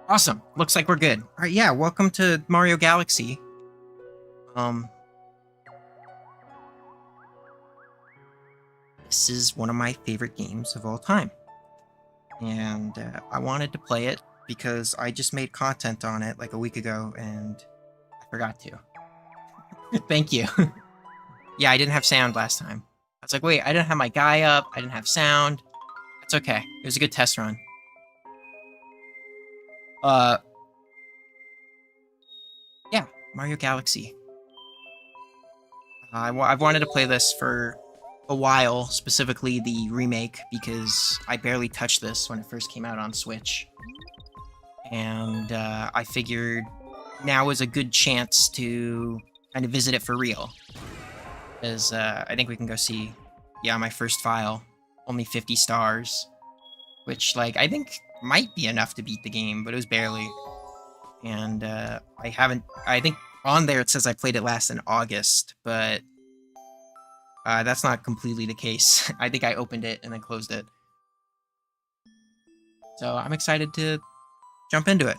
Awesome. Looks like we're good. All right, yeah, welcome to Mario Galaxy. This is one of my favorite games of all time. And I wanted to play it because I just made content on it like a week ago and I forgot to. Thank you. Yeah, I didn't have sound last time. I was like, wait, I didn't have my guy up. I didn't have sound. That's okay. It was a good test run. Yeah, Mario Galaxy. I've wanted to play this for a while, specifically the remake, because I barely touched this when it first came out on Switch. And I figured now is a good chance to kind of visit it for real. Because I think we can go see, yeah, my first file, only 50 stars. Which, like, I think might be enough to beat the game, but it was barely. And I think on there it says I played it last in August, but that's not completely the case. I think I opened it and then closed it. So I'm excited to jump into it.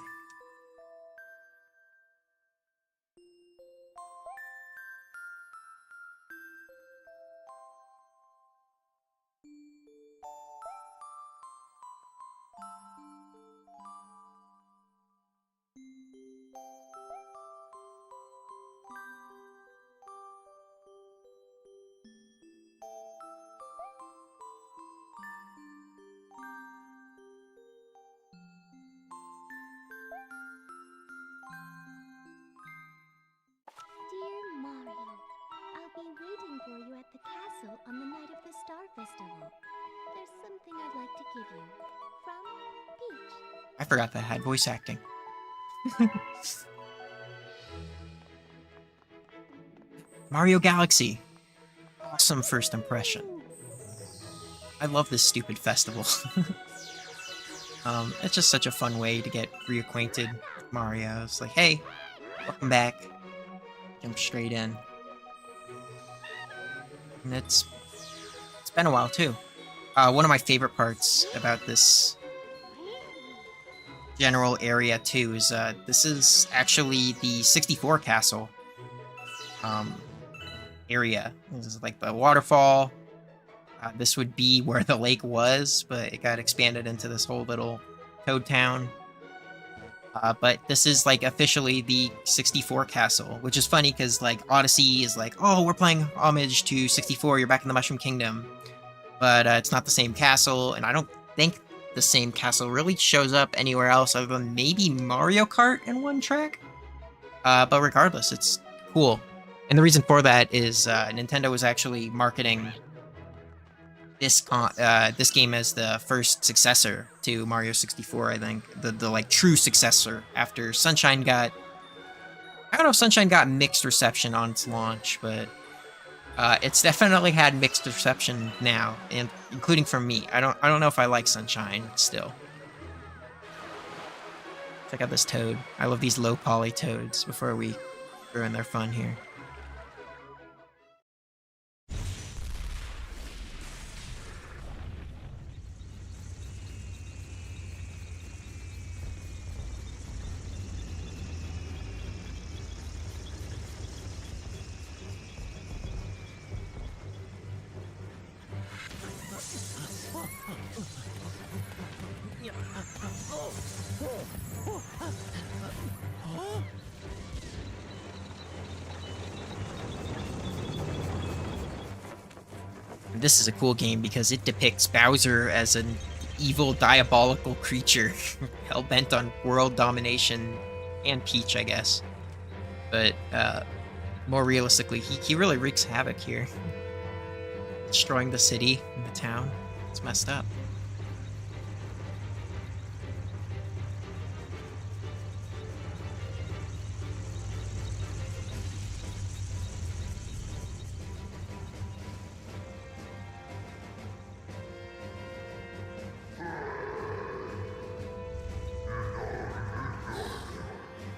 Dear Mario, I'll be waiting for you at the castle on the night of the Star Festival. There's something I'd like to give you. From Peach. I forgot that I had voice acting. Mario Galaxy. Awesome first impression. I love this stupid festival. It's just such a fun way to get reacquainted with Mario. It's like, hey, welcome back. Jump straight in. And it's been a while too. One of my favorite parts about this general area too is this is actually the 64 castle area. This is like the waterfall. This would be where the lake was, but it got expanded into this whole little Toad Town. But this is like officially the 64 castle, which is funny because like Odyssey is like, oh, we're playing homage to 64. You're back in the Mushroom Kingdom, but it's not the same castle, and I don't think the same castle really shows up anywhere else other than maybe Mario Kart in one track. But regardless, it's cool, and the reason for that is Nintendo was actually marketing this game as the first successor to Mario 64, I think. The like true successor after Sunshine got... I don't know if Sunshine got mixed reception on its launch, but it's definitely had mixed reception now, and including from me. I don't know if I like Sunshine still. Check out this toad. I love these low poly toads before we ruin their fun here. This is a cool game because it depicts Bowser as an evil, diabolical creature hell-bent on world domination, and Peach, I guess. But more realistically, he really wreaks havoc here. Destroying the city and the town. It's messed up.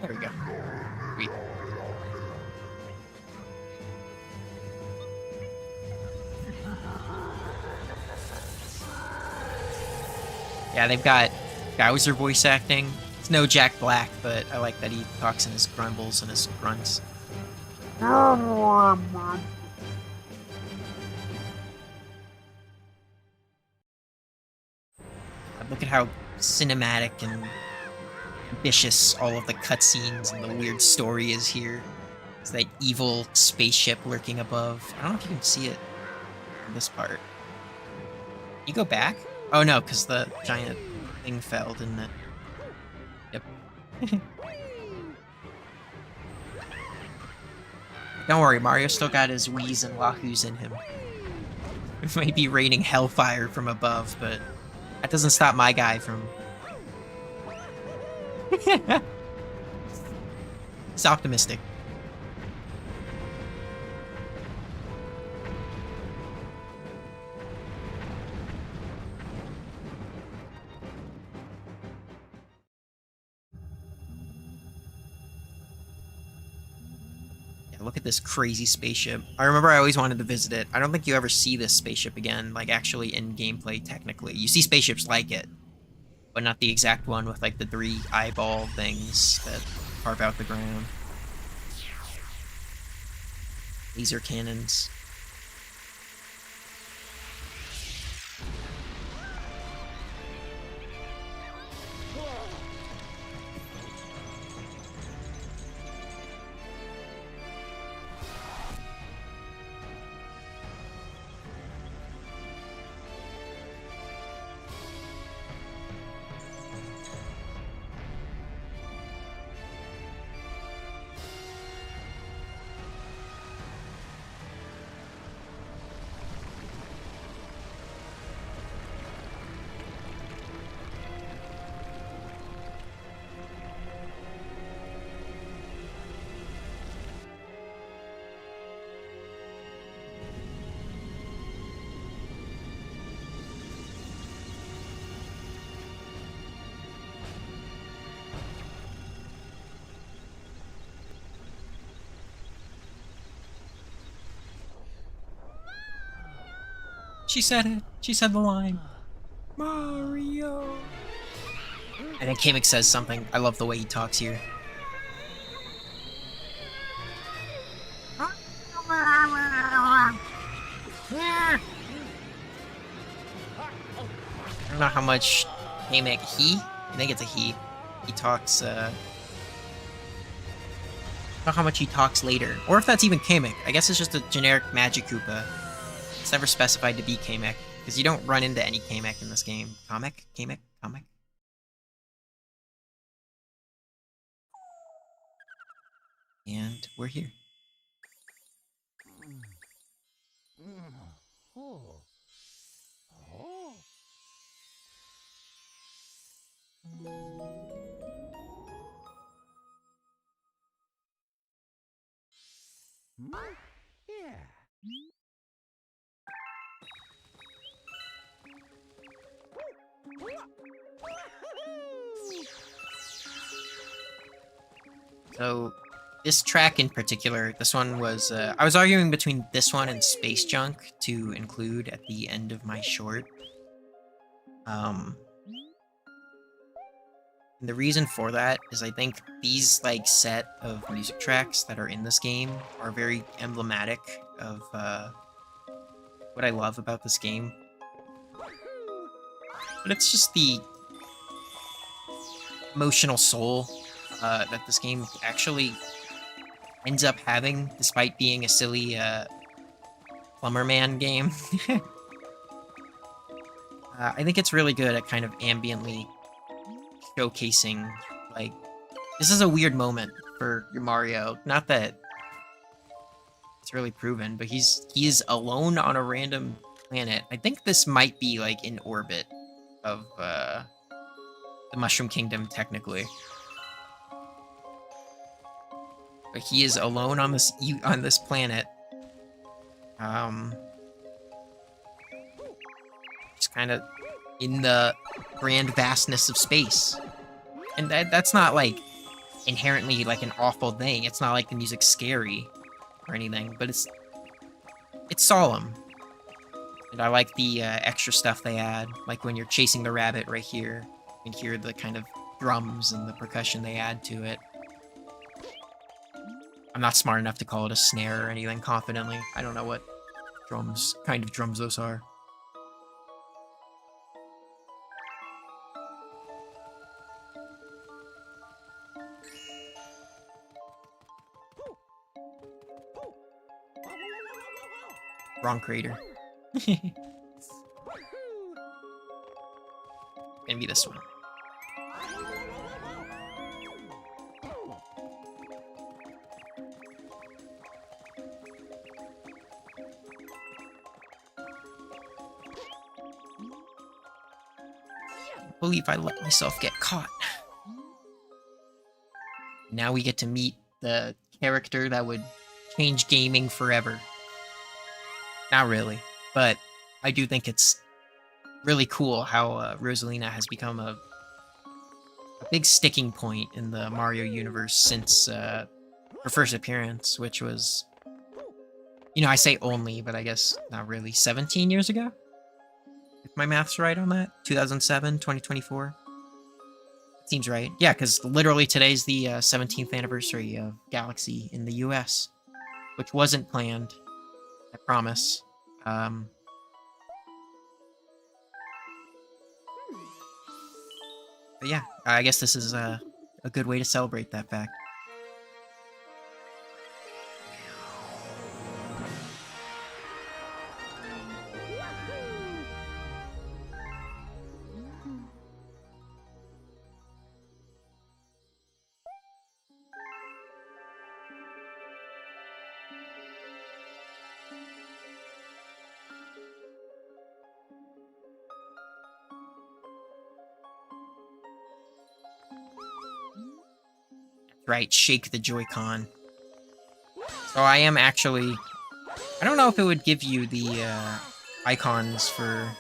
There we go. Sweet. Yeah, they've got Bowser voice acting. It's no Jack Black, but I like that he talks in his grumbles and his grunts. Look at how cinematic and ambitious all of the cutscenes and the weird story is here. It's that evil spaceship lurking above. I don't know if you can see it in this part. You go back? Oh no, because the giant thing fell, didn't it? Yep. Don't worry, Mario still got his wheeze and wahoos in him. It might be raining hellfire from above, but that doesn't stop my guy from... He's optimistic. Look at this crazy spaceship. I remember I always wanted to visit it. I don't think you ever see this spaceship again, like actually in gameplay technically. You see spaceships like it, but not the exact one with like the 3 eyeball things that carve out the ground. Laser cannons. She said it. She said the line. Mario. And then Kamek says something. I love the way he talks here. I don't know how much Kamek, I think it's a he talks, I don't know how much he talks later. Or if that's even Kamek. I guess it's just a generic Magic Koopa. It's never specified to be Kamek, because you don't run into any Kamek in this game. Kamek? Kamek? Kamek? And we're here. Yeah. So, this track in particular, this one was, I was arguing between this one and Space Junk to include at the end of my short. And the reason for that is I think these, like, set of music tracks that are in this game are very emblematic of, what I love about this game. But it's just the emotional soul that this game actually ends up having, despite being a silly Plumber Man game. I think it's really good at kind of ambiently showcasing, like, this is a weird moment for your Mario. Not that it's really proven, but he is alone on a random planet. I think this might be, like, in orbit of the Mushroom Kingdom, technically. But he is alone on this planet. Just kind of in the grand vastness of space. And that's not, like, inherently, like, an awful thing. It's not like the music's scary or anything, but it's solemn. And I like the extra stuff they add, like when you're chasing the rabbit right here. You can hear the kind of drums and the percussion they add to it. I'm not smart enough to call it a snare or anything confidently. I don't know what kind of drums those are. Wrong crater. Maybe this one. I believe I let myself get caught. Now we get to meet the character that would change gaming forever. Not really, but I do think it's really cool how Rosalina has become a big sticking point in the Mario universe since her first appearance, which was, you know, I say only, but I guess not really, 17 years ago? If my math's right on that? 2007, 2024? Seems right. Yeah, because literally today's the 17th anniversary of Galaxy in the US, which wasn't planned, I promise. But yeah, I guess this is a good way to celebrate that fact. Right, shake the Joy-Con. So I am actually... I don't know if it would give you the icons for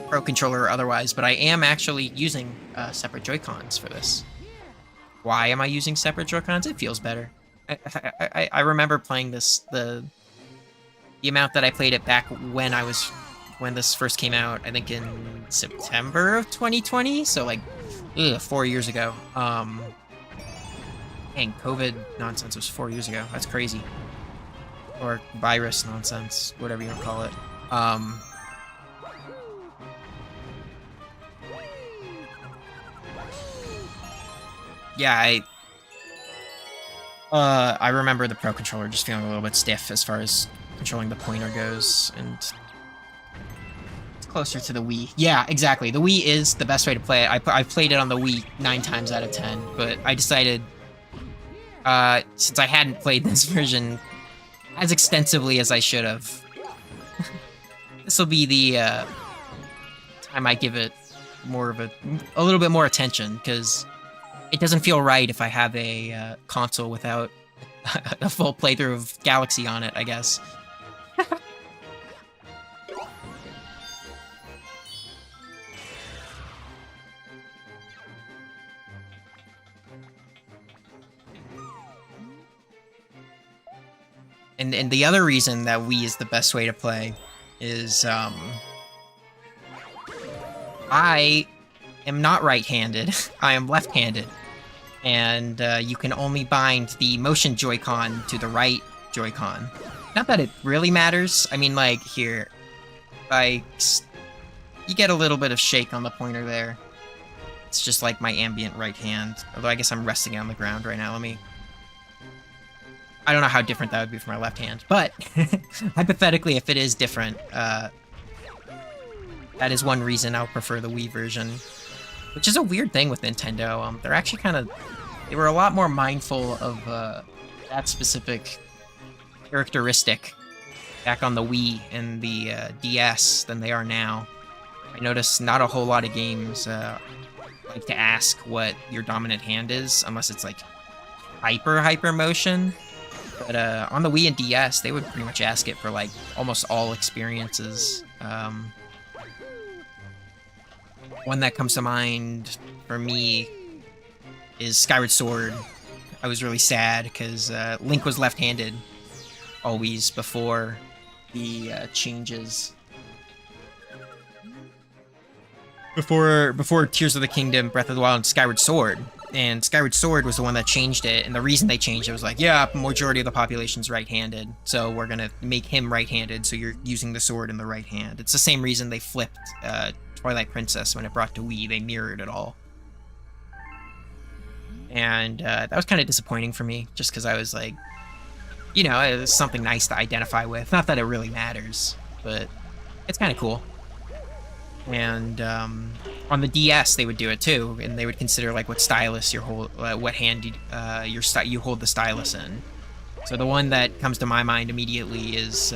Pro Controller or otherwise, but I am actually using separate Joy-Cons for this. Why am I using separate Joy-Cons? It feels better. I remember playing this, the amount that I played it back when this first came out, I think in September of 2020, so like 4 years ago. Dang, COVID nonsense was 4 years ago. That's crazy. Or virus nonsense, whatever you want to call it. Yeah, I remember the Pro Controller just feeling a little bit stiff as far as controlling the pointer goes, and it's closer to the Wii. Yeah, exactly. The Wii is the best way to play it. I've played it on the Wii 9 times out of 10, but I decided, since I hadn't played this version as extensively as I should have, this will be the time I give it more of a little bit more attention, because it doesn't feel right if I have a console without a full playthrough of Galaxy on it, I guess. And the other reason that Wii is the best way to play is, I am not right-handed. I am left-handed. And you can only bind the motion Joy-Con to the right Joy-Con. Not that it really matters. I mean, like, here, you get a little bit of shake on the pointer there. It's just like my ambient right hand. Although I guess I'm resting on the ground right now. I don't know how different that would be for my left hand, but hypothetically, if it is different, that is one reason I'll prefer the Wii version, which is a weird thing with Nintendo. They're actually they were a lot more mindful of that specific characteristic back on the Wii and the DS than they are now. I notice not a whole lot of games like to ask what your dominant hand is, unless it's like hyper motion. But on the Wii and DS, they would pretty much ask it for like almost all experiences. One that comes to mind for me is Skyward Sword. I was really sad because Link was left-handed always before the changes. before Tears of the Kingdom, Breath of the Wild, and Skyward Sword. And Skyward Sword was the one that changed it, and the reason they changed it was like, yeah, majority of the population's right-handed, so we're gonna make him right-handed, so you're using the sword in the right hand. It's the same reason they flipped Twilight Princess when it brought to Wii. They mirrored it all. And that was kind of disappointing for me, just because I was like, you know, it was something nice to identify with. Not that it really matters, but it's kind of cool. And on the DS, they would do it too, and they would consider like what stylus you hold, what hand you hold the stylus in. So the one that comes to my mind immediately is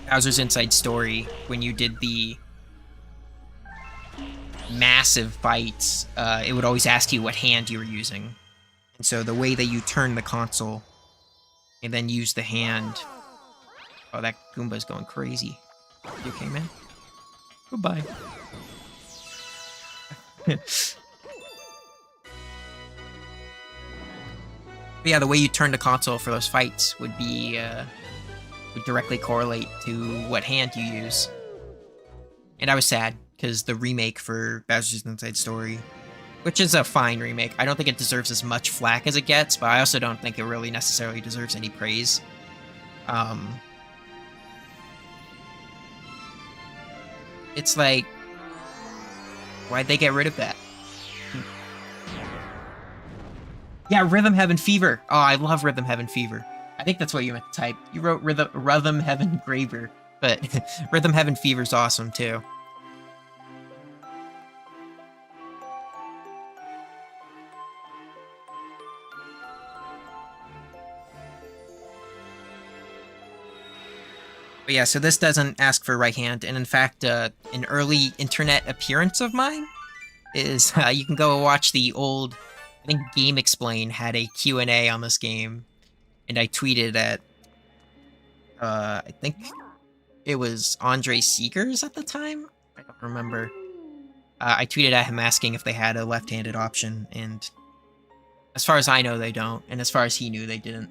Bowser's Inside Story. When you did the massive fights, it would always ask you what hand you were using, and so the way that you turn the console and then use the hand. Oh, that Goomba's going crazy. You okay, man? Goodbye. But yeah, the way you turn the console for those fights would be would directly correlate to what hand you use. And I was sad because the remake for Bowser's Inside Story, which is a fine remake, I don't think it deserves as much flack as it gets, but I also don't think it really necessarily deserves any praise. It's like, why'd they get rid of that? Yeah, Rhythm Heaven Fever. Oh, I love Rhythm Heaven Fever. I think that's what you meant to type. You wrote Rhythm Heaven Graver, but Rhythm Heaven Fever's awesome too. But yeah, so this doesn't ask for right hand, and in fact, an early internet appearance of mine is you can go watch the old, I think Game Explain had a Q&A on this game, and I tweeted at, I think it was Andre Seekers at the time? I don't remember. I tweeted at him asking if they had a left-handed option, and as far as I know, they don't, and as far as he knew, they didn't.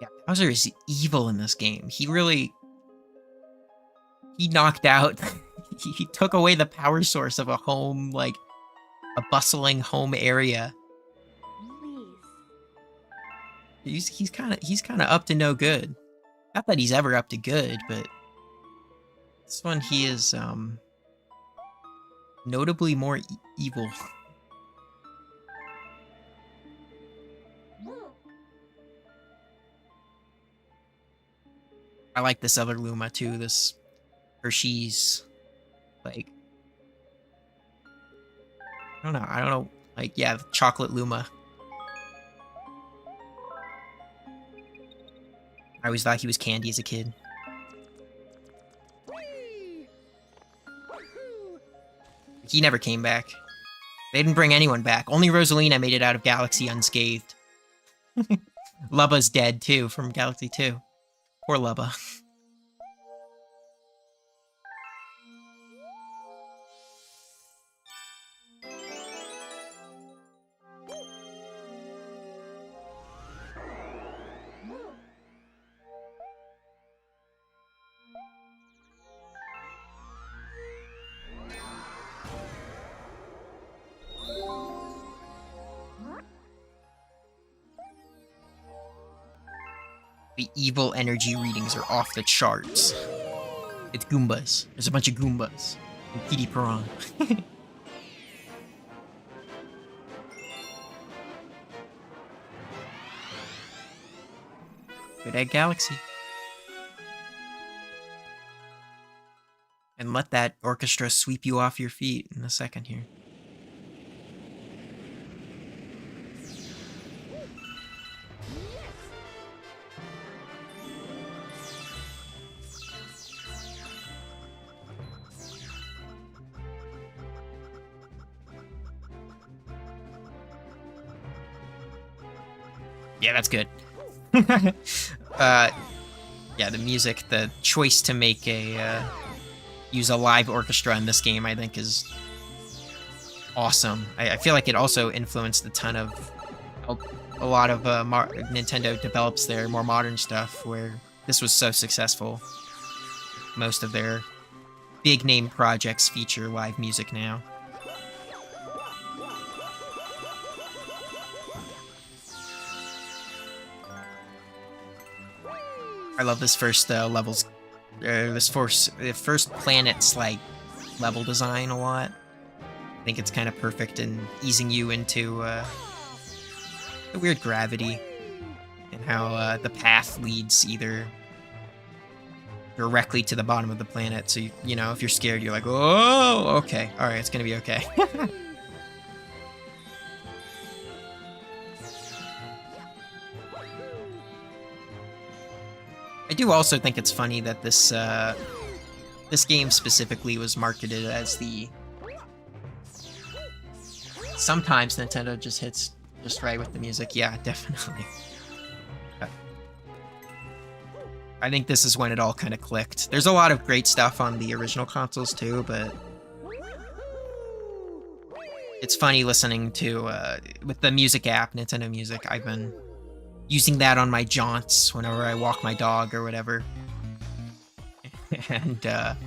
Yeah, Bowser is evil in this game. He knocked out, he took away the power source of a home, like, a bustling home area. He's kind of up to no good. Not that he's ever up to good, but this one he is, notably more evil. I like this other Luma too, this Hershey's, like, I don't know, like, yeah, chocolate Luma. I always thought he was candy as a kid. He never came back. They didn't bring anyone back. Only Rosalina made it out of Galaxy unscathed. Lubba's dead too, from Galaxy 2. Poor Lubba. The evil energy readings are off the charts. It's Goombas. There's a bunch of Goombas. And Petey Piran. Good Egg Galaxy. And let that orchestra sweep you off your feet in a second here. Yeah, that's good. Yeah, the music, the choice to make use a live orchestra in this game, I think, is awesome. I feel like it also influenced a ton of a lot of Nintendo develops their more modern stuff, where this was so successful. Most of their big name projects feature live music now. I love this first levels, the first planet's like level design a lot. I think it's kind of perfect in easing you into the weird gravity and how the path leads either directly to the bottom of the planet. So you know, if you're scared, you're like, oh, okay, all right, it's gonna be okay. I do also think it's funny that this this game specifically was marketed as the... Sometimes Nintendo just hits just right with the music. Yeah, definitely. I think this is when it all kind of clicked. There's a lot of great stuff on the original consoles too, but it's funny listening to, with the music app, Nintendo Music, I've been using that on my jaunts whenever I walk my dog or whatever. And I'm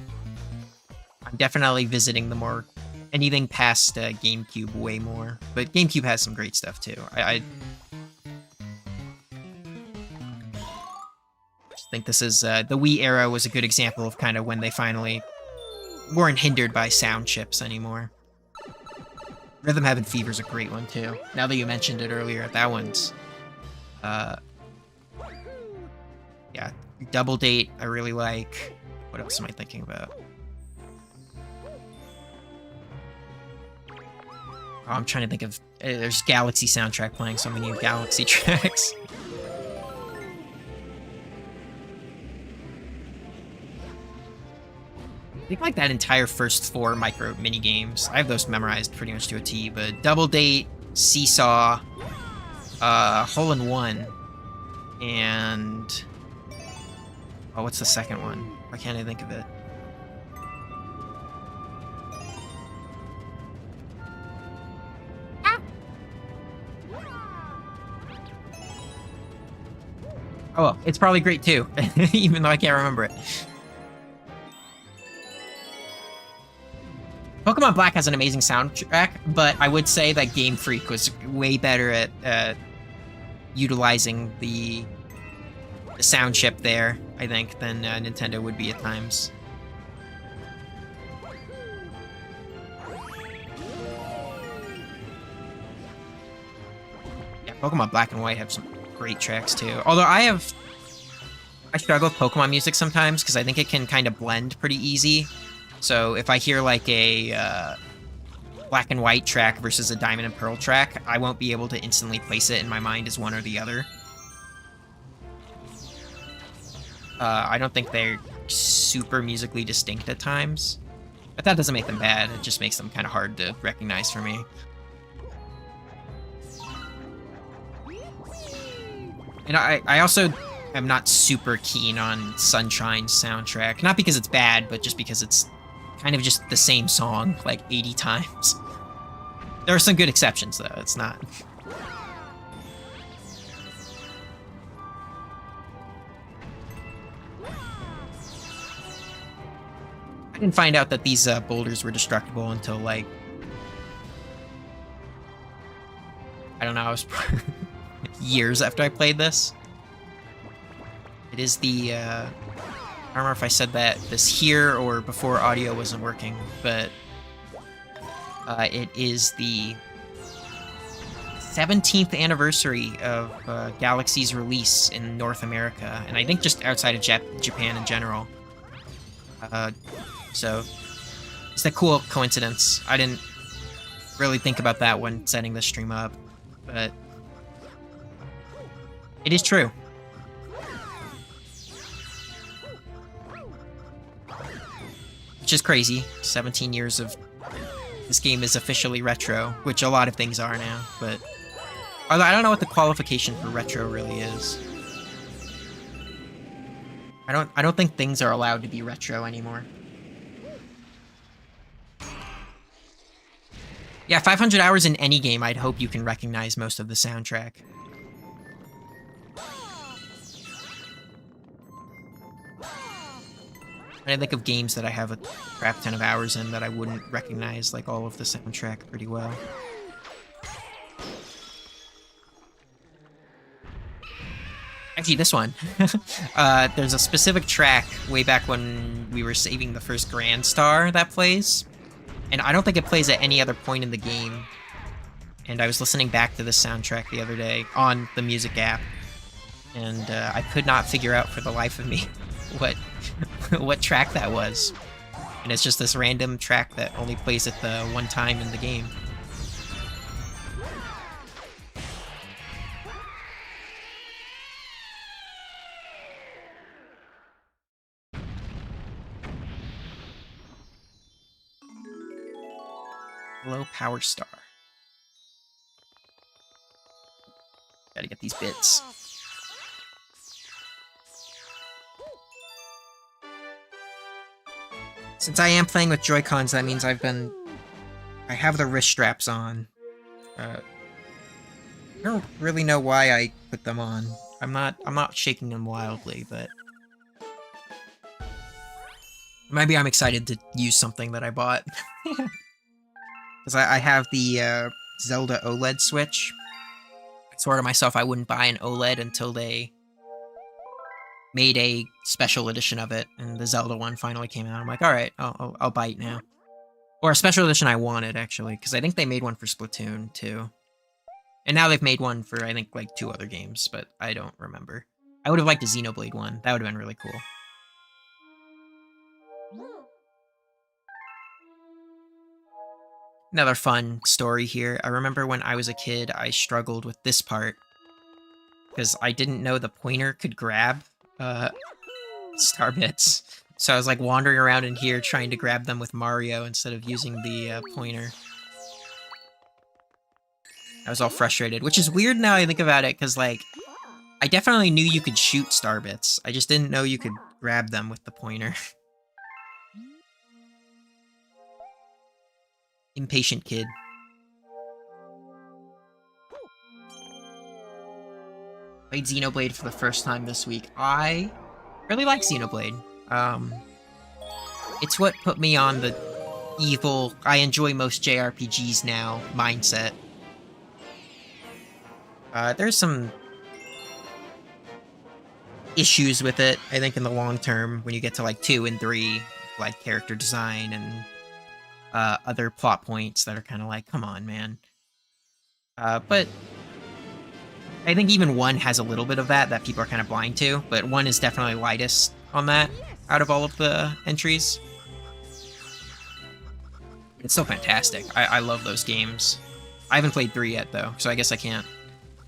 definitely visiting the more... anything past GameCube way more. But GameCube has some great stuff too. I just think this is... the Wii era was a good example of kind of when they finally weren't hindered by sound chips anymore. Rhythm Heaven Fever's a great one too. Now that you mentioned it earlier, that one's... yeah, Double Date I really like. What else am I thinking about? Oh, I'm trying to think of... there's Galaxy soundtrack playing, so many Galaxy tracks. I think like that entire first 4 micro mini games, I have those memorized pretty much to a T, but Double Date, Seesaw, Hole in One, and... oh, what's the second one? Why can't I think of it? Oh, well, it's probably great too, even though I can't remember it. Pokemon Black has an amazing soundtrack, but I would say that Game Freak was way better at utilizing the sound chip there, I think, than Nintendo would be at times. Yeah, Pokemon Black and White have some great tracks too. Although I struggle with Pokemon music sometimes because I think it can kind of blend pretty easy. So if I hear like a Black and White track versus a Diamond and Pearl track, I won't be able to instantly place it in my mind as one or the other. I don't think they're super musically distinct at times, but that doesn't make them bad. It just makes them kind of hard to recognize for me. And I also am not super keen on Sunshine's soundtrack. Not because it's bad, but just because it's kind of just the same song like 80 times. There are some good exceptions, though. It's not... I didn't find out that these boulders were destructible until, like... I don't know, I was... years after I played this. It is the, I don't remember if I said this here or before audio wasn't working, but it is the 17th anniversary of Galaxy's release in North America, and I think just outside of Japan in general. So, it's a cool coincidence. I didn't really think about that when setting this stream up, but it is true. Which is crazy. 17 years of... this game is officially retro, which a lot of things are now, but... although I don't know what the qualification for retro really is. I don't think things are allowed to be retro anymore. Yeah, 500 hours in any game, I'd hope you can recognize most of the soundtrack. I think of games that I have a crap ton of hours in that I wouldn't recognize, like, all of the soundtrack pretty well. Actually, this one. There's a specific track way back when we were saving the first Grand Star that plays. And I don't think it plays at any other point in the game. And I was listening back to this soundtrack the other day on the music app. And I could not figure out for the life of me what track that was. And it's just this random track that only plays at the one time in the game. Low power star. Gotta get these bits. Since I am playing with Joy-Cons, that means I have the wrist straps on. I don't really know why I put them on. I'm not shaking them wildly, but maybe I'm excited to use something that I bought. Because I have the Zelda OLED Switch. I swore to myself I wouldn't buy an OLED until they made a special edition of it, and the Zelda one finally came out. I'm like, alright, I'll buy it now. Or a special edition I wanted, actually, because I think they made one for Splatoon, too. And now they've made one for, I think, like, 2 other games, but I don't remember. I would have liked a Xenoblade one. That would have been really cool. Another fun story here. I remember when I was a kid, I struggled with this part because I didn't know the pointer could grab star bits. So I was like wandering around in here trying to grab them with Mario instead of using the pointer. I was all frustrated, which is weird now I think about it, because like I definitely knew you could shoot star bits. I just didn't know you could grab them with the pointer. Impatient kid. Played Xenoblade for the first time this week. I really like Xenoblade. It's what put me on the evil, I enjoy most JRPGs now mindset. There's some issues with it, I think, in the long term, when you get to like 2 and 3, like character design and other plot points that are kind of like, come on, man. But I think even 1 has a little bit of that people are kind of blind to, but 1 is definitely lightest on that out of all of the entries. It's still fantastic. I love those games. I haven't played 3 yet, though, so I guess I can't.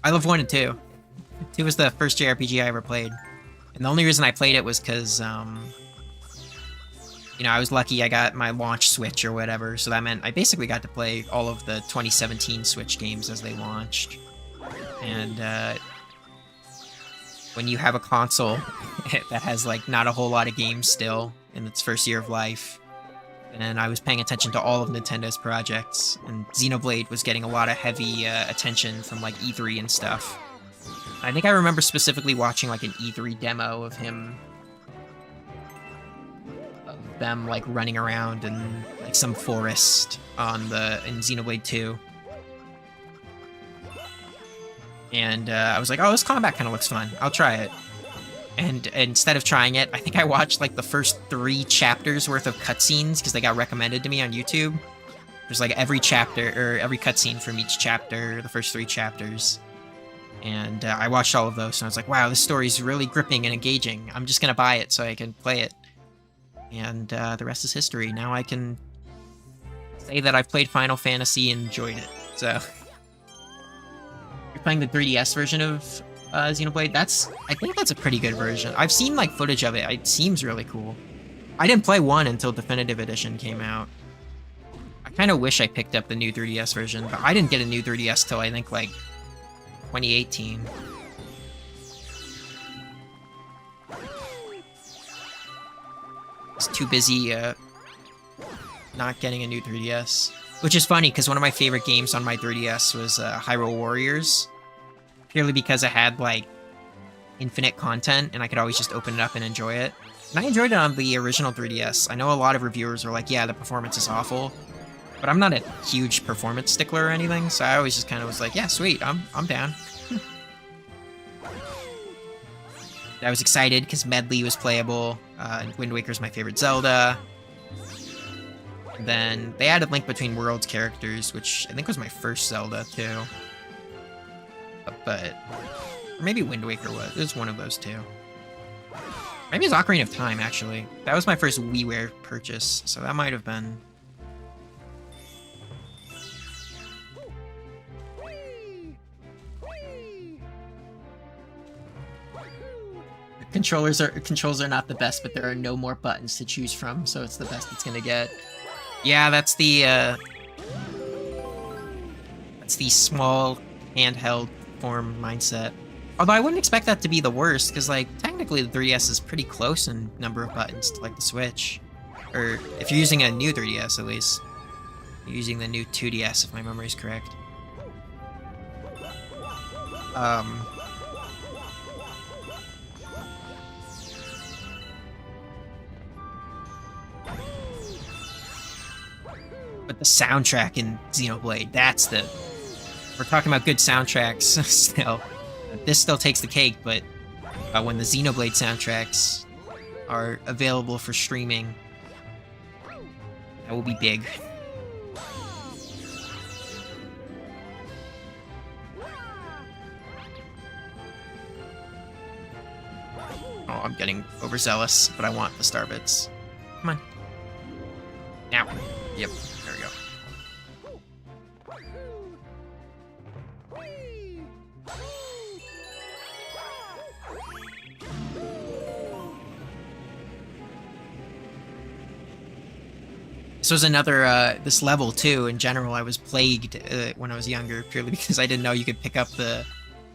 I love 1 and 2. 2 was the first JRPG I ever played. And the only reason I played it was because, you know, I was lucky I got my launch Switch or whatever, so that meant I basically got to play all of the 2017 Switch games as they launched. And when you have a console that has, like, not a whole lot of games still in its first year of life, and I was paying attention to all of Nintendo's projects, and Xenoblade was getting a lot of heavy attention from, like, E3 and stuff. I think I remember specifically watching, like, an E3 demo of him, of them, like, running around in, like, some forest in Xenoblade 2. And I was like, oh, this combat kind of looks fun. I'll try it. And instead of trying it, I think I watched, like, the first 3 chapters worth of cutscenes, because they got recommended to me on YouTube. There's, like, every chapter, or every cutscene from each chapter, the first 3 chapters. And I watched all of those, and I was like, wow, this story's really gripping and engaging. I'm just gonna buy it so I can play it. And the rest is history. Now I can say that I've played Final Fantasy and enjoyed it. So, you're playing the 3DS version of Xenoblade? I think that's a pretty good version. I've seen, like, footage of it. It seems really cool. I didn't play 1 until Definitive Edition came out. I kind of wish I picked up the new 3DS version, but I didn't get a new 3DS till I think, like, 2018. I was too busy not getting a new 3DS. Which is funny, because one of my favorite games on my 3DS was Hyrule Warriors. Purely because it had, like, infinite content, and I could always just open it up and enjoy it. And I enjoyed it on the original 3DS. I know a lot of reviewers were like, yeah, the performance is awful. But I'm not a huge performance stickler or anything, so I always just kind of was like, yeah, sweet, I'm down. I was excited because Medley was playable. Wind Waker's my favorite Zelda. And then they added Link Between Worlds characters, which I think was my first Zelda, too. But or maybe Wind Waker was. It was one of those two. Maybe it's Ocarina of Time, actually. That was my first WiiWare purchase, so that might have been... Controls are not the best, but there are no more buttons to choose from, so it's the best it's gonna get. Yeah, that's the small handheld form mindset. Although I wouldn't expect that to be the worst, because like technically the 3DS is pretty close in number of buttons to like the Switch, or if you're using a new 3DS at least, you're using the new 2DS if my memory is correct. But the soundtrack in Xenoblade, that's the... We're talking about good soundtracks still. This still takes the cake, but when the Xenoblade soundtracks are available for streaming, that will be big. Oh, I'm getting overzealous, but I want the star bits. Come on. Now. Yep, there we go. This was another, this level too, in general, I was plagued when I was younger, purely because I didn't know you could pick up the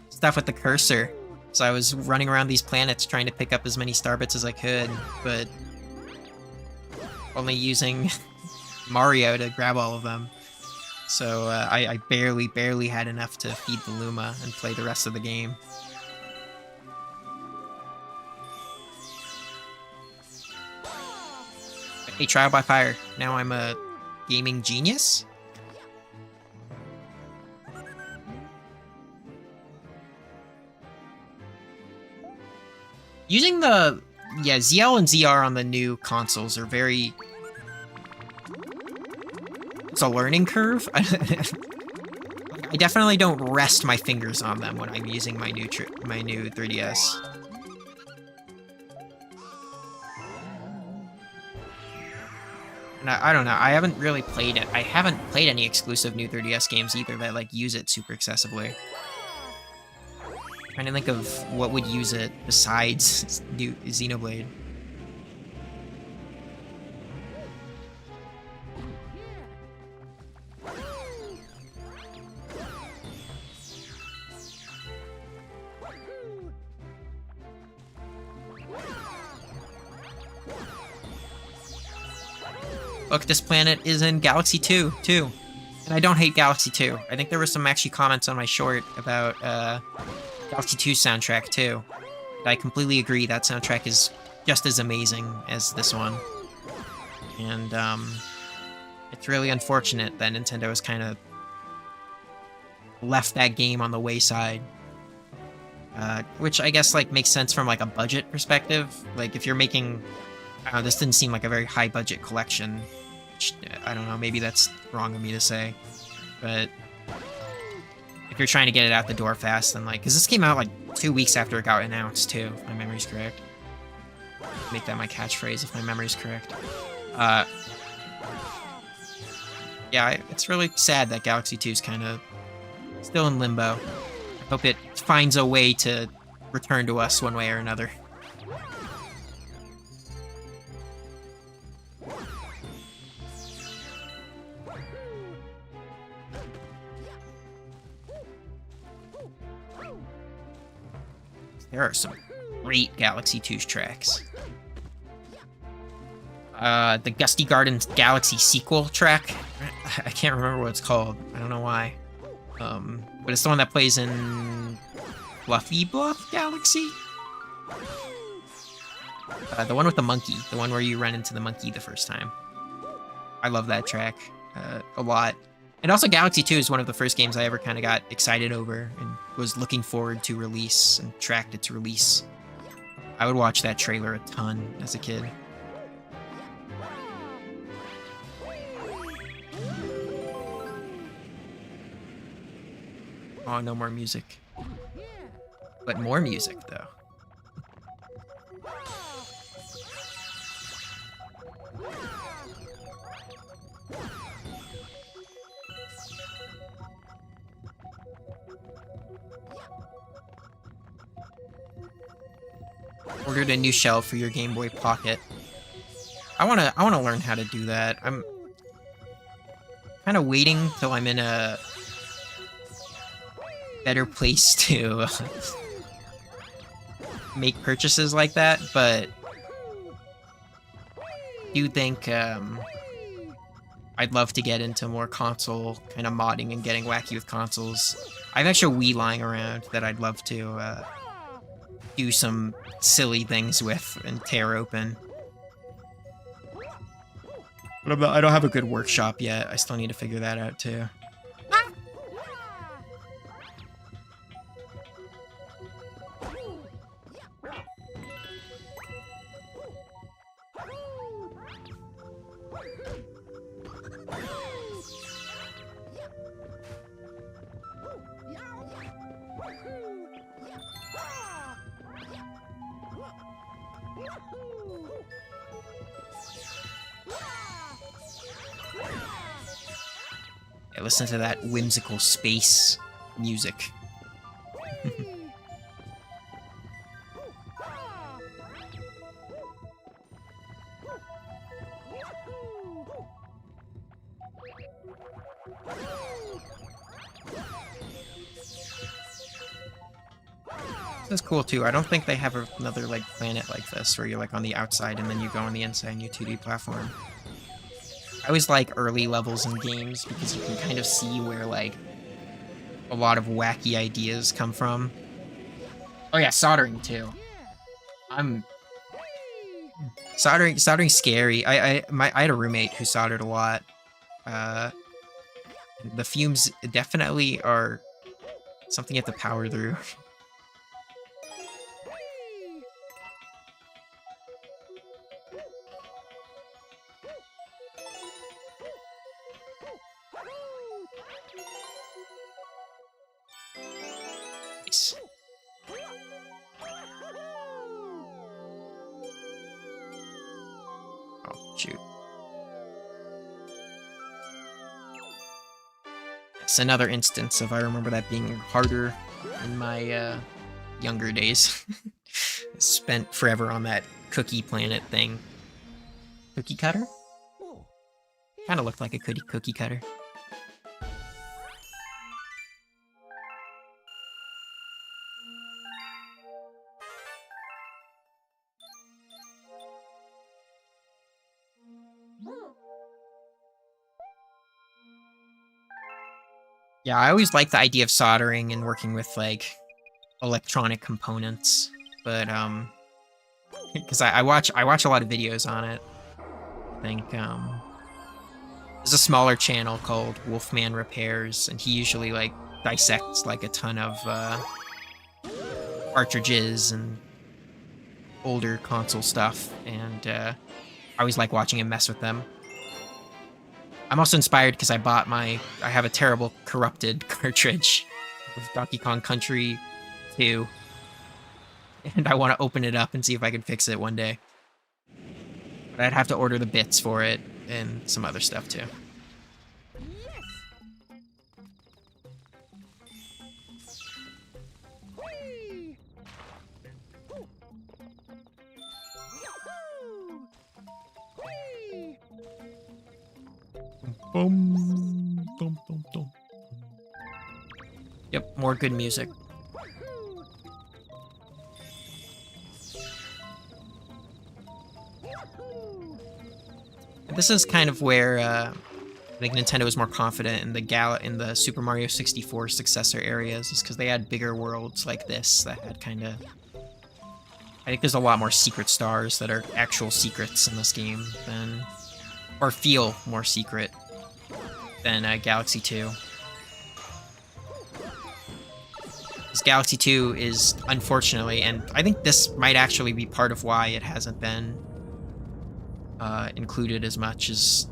stuff with the cursor. So I was running around these planets trying to pick up as many star bits as I could, but only using Mario to grab all of them. So I barely had enough to feed the Luma and play the rest of the game. Hey, Trial by Fire. Now I'm a gaming genius? Using the... Yeah, ZL and ZR on the new consoles are very... It's a learning curve. I definitely don't rest my fingers on them when I'm using my new 3DS. And I don't know, I haven't really played it. I haven't played any exclusive new 3DS games either that, like, use it super excessively. I'm trying to think of what would use it besides new Xenoblade. Look, this planet is in Galaxy 2, too. And I don't hate Galaxy 2. I think there were some actually comments on my short about Galaxy 2's soundtrack, too. I completely agree, that soundtrack is just as amazing as this one. And it's really unfortunate that Nintendo has kind of left that game on the wayside. Which I guess like makes sense from like a budget perspective. Like if you're making... this didn't seem like a very high-budget collection. Which, I don't know, maybe that's wrong of me to say. But if you're trying to get it out the door fast, then like... Because this came out like 2 weeks after it got announced, too, if my memory's correct. Make that my catchphrase, if my memory's correct. Yeah, it's really sad that Galaxy 2's kind of still in limbo. I hope it finds a way to return to us one way or another. There are some great Galaxy 2's tracks. The Gusty Gardens Galaxy sequel track. I can't remember what it's called. I don't know why. But it's the one that plays in Fluffy Bluff Galaxy. The one with the monkey. The one where you run into the monkey the first time. I love that track a lot. And also Galaxy 2 is one of the first games I ever kind of got excited over and was looking forward to release and tracked its release. I would watch that trailer a ton as a kid. Oh, no more music. But more music, though. Ordered a new shell for your Game Boy Pocket. I wanna learn how to do that. I'm kind of waiting till I'm in a better place to make purchases like that, but I do think I'd love to get into more console kind of modding and getting wacky with consoles. I have extra Wii lying around that I'd love to do some silly things with and tear open. But I don't have a good workshop yet. I still need to figure that out too. Yeah, listen to that whimsical space music. This is cool too. I don't think they have another like planet like this where you're like on the outside and then you go on the inside and you 2D platform. I always like early levels in games because you can kind of see where like a lot of wacky ideas come from. Oh yeah, soldering too. Soldering's scary. I had a roommate who soldered a lot. The fumes definitely are something you have to power through. Nice. Oh, shoot. It's another instance of I remember that being harder in my younger days. Spent forever on that cookie planet thing. Cookie cutter? Kind of looked like a cookie cutter. Yeah, I always liked the idea of soldering and working with, like, electronic components, but, because I watch a lot of videos on it. I think, there's a smaller channel called Wolfman Repairs, and he usually, like, dissects, like, a ton of, cartridges and older console stuff, and, I always like watching him mess with them. I'm also inspired because I have a terrible corrupted cartridge of Donkey Kong Country 2. And I want to open it up and see if I can fix it one day. But I'd have to order the bits for it and some other stuff too. Boom, boom, boom, boom. Yep, more good music. This is kind of where I think Nintendo was more confident in the Super Mario 64 successor areas, is because they had bigger worlds like this that had kind of. I think there's a lot more secret stars that are actual secrets in this game than, or feel more secret than Galaxy 2. Because Galaxy 2 is, unfortunately, and I think this might actually be part of why it hasn't been included as much, as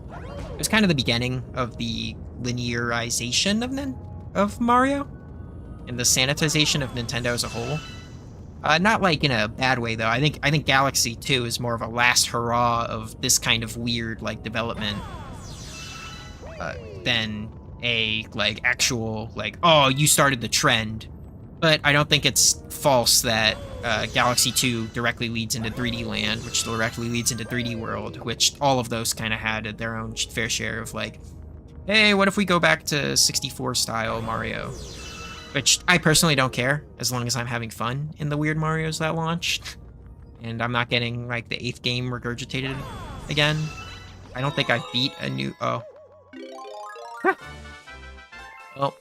it was kind of the beginning of the linearization of Mario and the sanitization of Nintendo as a whole. Not like in a bad way though. I think Galaxy 2 is more of a last hurrah of this kind of weird like development than a like actual like, oh, you started the trend. But I don't think it's false that Galaxy 2 directly leads into 3D Land, which directly leads into 3D World, which all of those kind of had their own fair share of like, hey, what if we go back to 64 style Mario? Which I personally don't care, as long as I'm having fun in the weird Marios that launched. And I'm not getting, like, the 8th game regurgitated again. I don't think I beat a new... Oh. Huh. Well,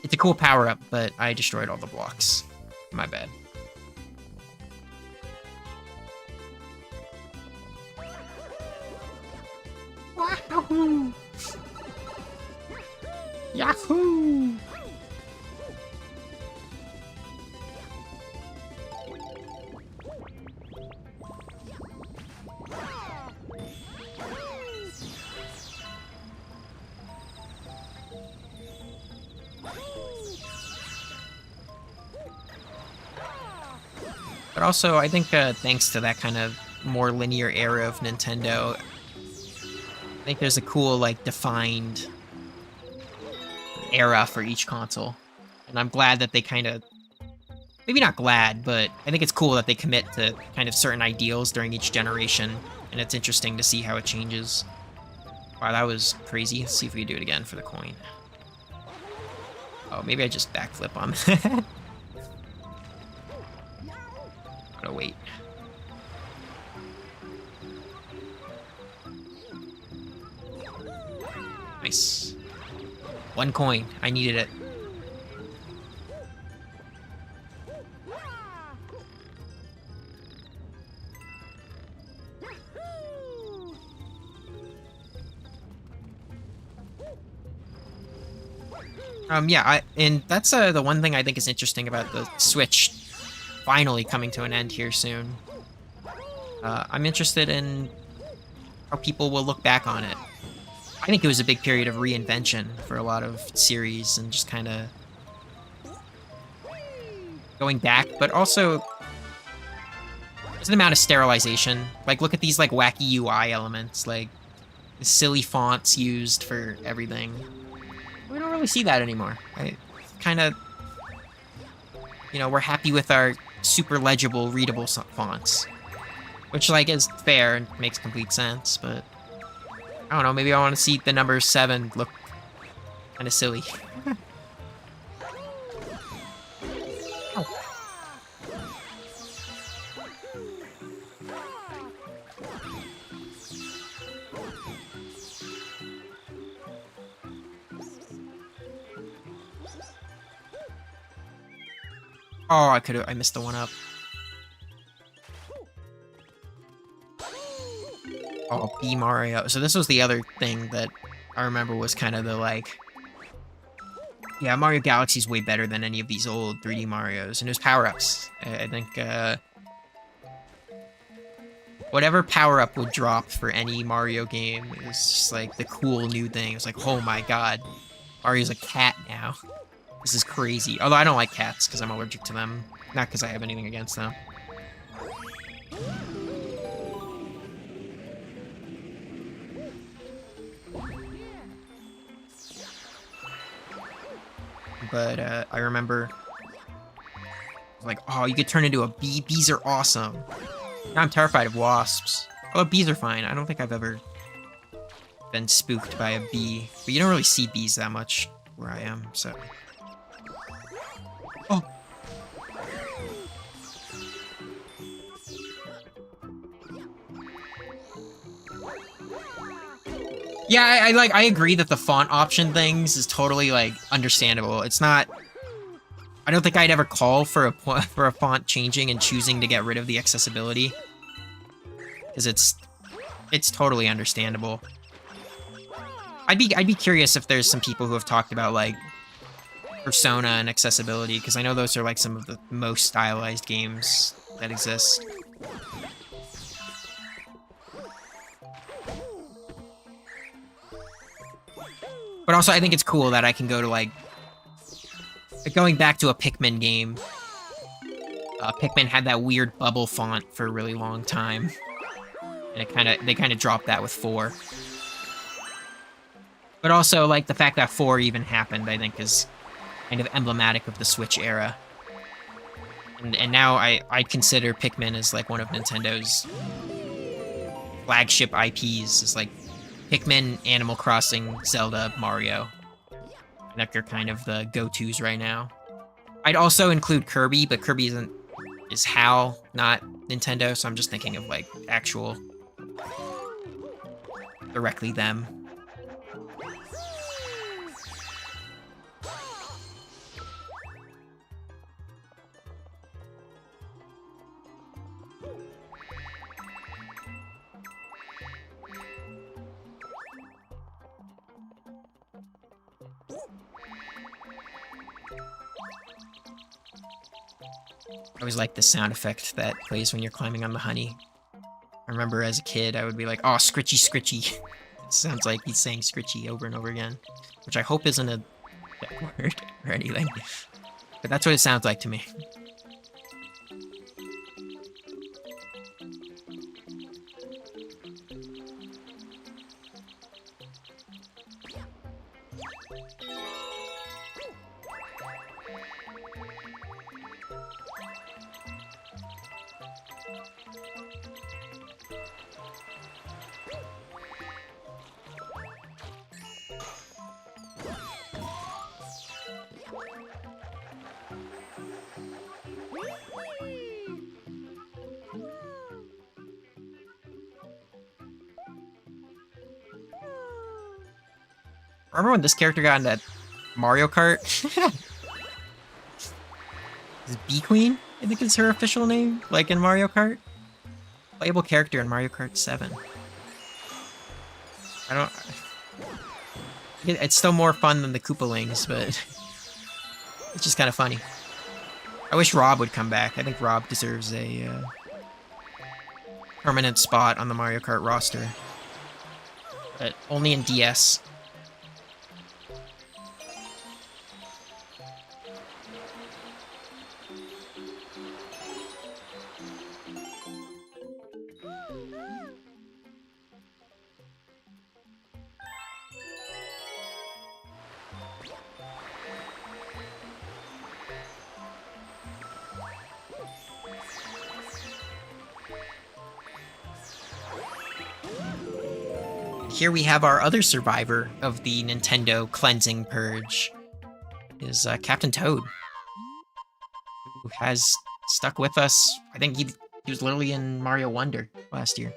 it's a cool power-up, but I destroyed all the blocks. My bad. Wahoo! Yahoo! But also, I think thanks to that kind of more linear era of Nintendo, I think there's a cool, like, defined era for each console. And I'm glad that they kind of... Maybe not glad, but I think it's cool that they commit to kind of certain ideals during each generation. And it's interesting to see how it changes. Wow, that was crazy. Let's see if we can do it again for the coin. Oh, maybe I just backflip on that. Gotta wait. Nice. 1 coin. I needed it. Yeah, and that's the one thing I think is interesting about the Switch finally coming to an end here soon. I'm interested in how people will look back on it. I think it was a big period of reinvention for a lot of series and just kind of going back, but also there's an amount of sterilization. Like, look at these like wacky UI elements, like the silly fonts used for everything. We don't really see that anymore. I kind of, you know, we're happy with our super legible, readable fonts, which like is fair and makes complete sense, but I don't know, maybe I want to see the number 7 look kind of silly. Oh, I missed the 1-up. Oh, B Mario. So this was the other thing that I remember was kind of the like, yeah, Mario Galaxy is way better than any of these old 3D Marios, and it was power-ups. I think whatever power-up would drop for any Mario game is just like the cool new thing. It's like, oh my god, Mario's a cat now. This is crazy. Although I don't like cats because I'm allergic to them. Not because I have anything against them. But I remember, like, oh, you could turn into a bee. Bees are awesome. Now I'm terrified of wasps. Oh, bees are fine. I don't think I've ever been spooked by a bee. But you don't really see bees that much where I am, so... Oh! Yeah, I agree that the font option things is totally like understandable. It's not. I don't think I'd ever call for a font changing and choosing to get rid of the accessibility, because it's totally understandable. I'd be curious if there's some people who have talked about like Persona and accessibility, because I know those are like some of the most stylized games that exist. But also, I think it's cool that I can go to like going back to a Pikmin game. Pikmin had that weird bubble font for a really long time, and they kind of dropped that with 4. But also, like the fact that 4 even happened, I think, is kind of emblematic of the Switch era. And now I'd consider Pikmin as like one of Nintendo's flagship IPs. Is like Pikmin, Animal Crossing, Zelda, Mario. I think they're kind of the go-tos right now. I'd also include Kirby, but Kirby is HAL, not Nintendo, so I'm just thinking of like actual directly them. I always like the sound effect that plays when you're climbing on the honey. I remember as a kid, I would be like, oh, scritchy, scritchy. It sounds like he's saying scritchy over and over again, which I hope isn't a bad word or anything. But that's what it sounds like to me. Remember when this character got into Mario Kart? Is Bee Queen, I think is her official name, like in Mario Kart? Playable character in Mario Kart 7. I don't... It's still more fun than the Koopalings, but it's just kind of funny. I wish Rob would come back. I think Rob deserves a permanent spot on the Mario Kart roster. But only in DS. Here we have our other survivor of the Nintendo cleansing purge, is Captain Toad, who has stuck with us. I think he was literally in Mario Wonder last year.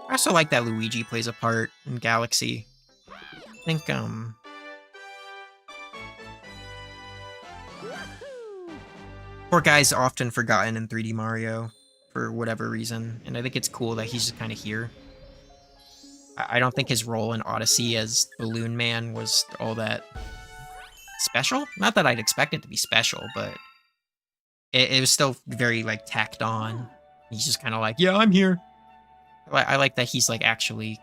I also like that Luigi plays a part in Galaxy. I think, poor guy's often forgotten in 3D Mario for whatever reason, and I think it's cool that he's just kind of here. I don't think his role in Odyssey as Balloon Man was all that special. Not that I'd expect it to be special, but it was still very, like, tacked on. He's just kind of like, yeah, I'm here. I like that he's, like, actually,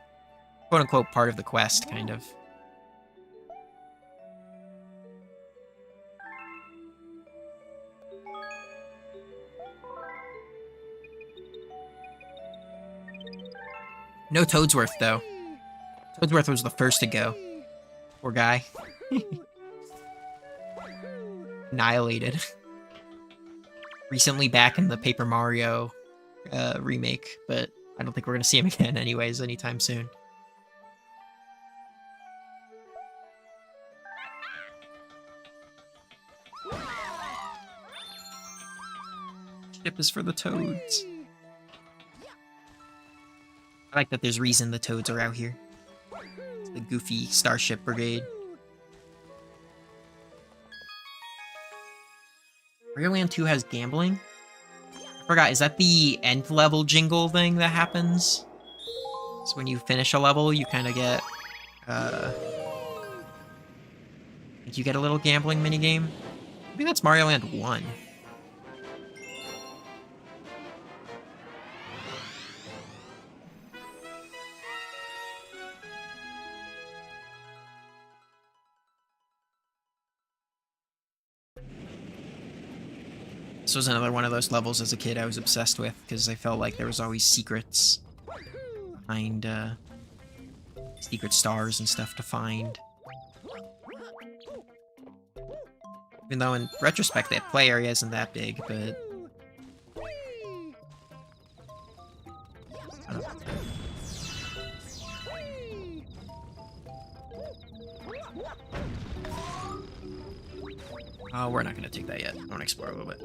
quote-unquote, part of the quest, kind of. No Toadsworth, though. Toadsworth was the first to go. Poor guy. Annihilated. Recently back in the Paper Mario remake, but I don't think we're going to see him again anyways anytime soon. Starship is for the toads. I like that there's reason the toads are out here. It's the goofy Starship Brigade. Gorillionth 2 has gambling? I forgot, is that the end level jingle thing that happens? So when you finish a level, you kind of get, I think you get a little gambling minigame. Maybe that's Mario Land 1. This was another one of those levels as a kid I was obsessed with, because I felt like there was always secrets behind, secret stars and stuff to find. Even though in retrospect that play area isn't that big, but... Oh, we're not gonna take that yet. I want to explore a little bit.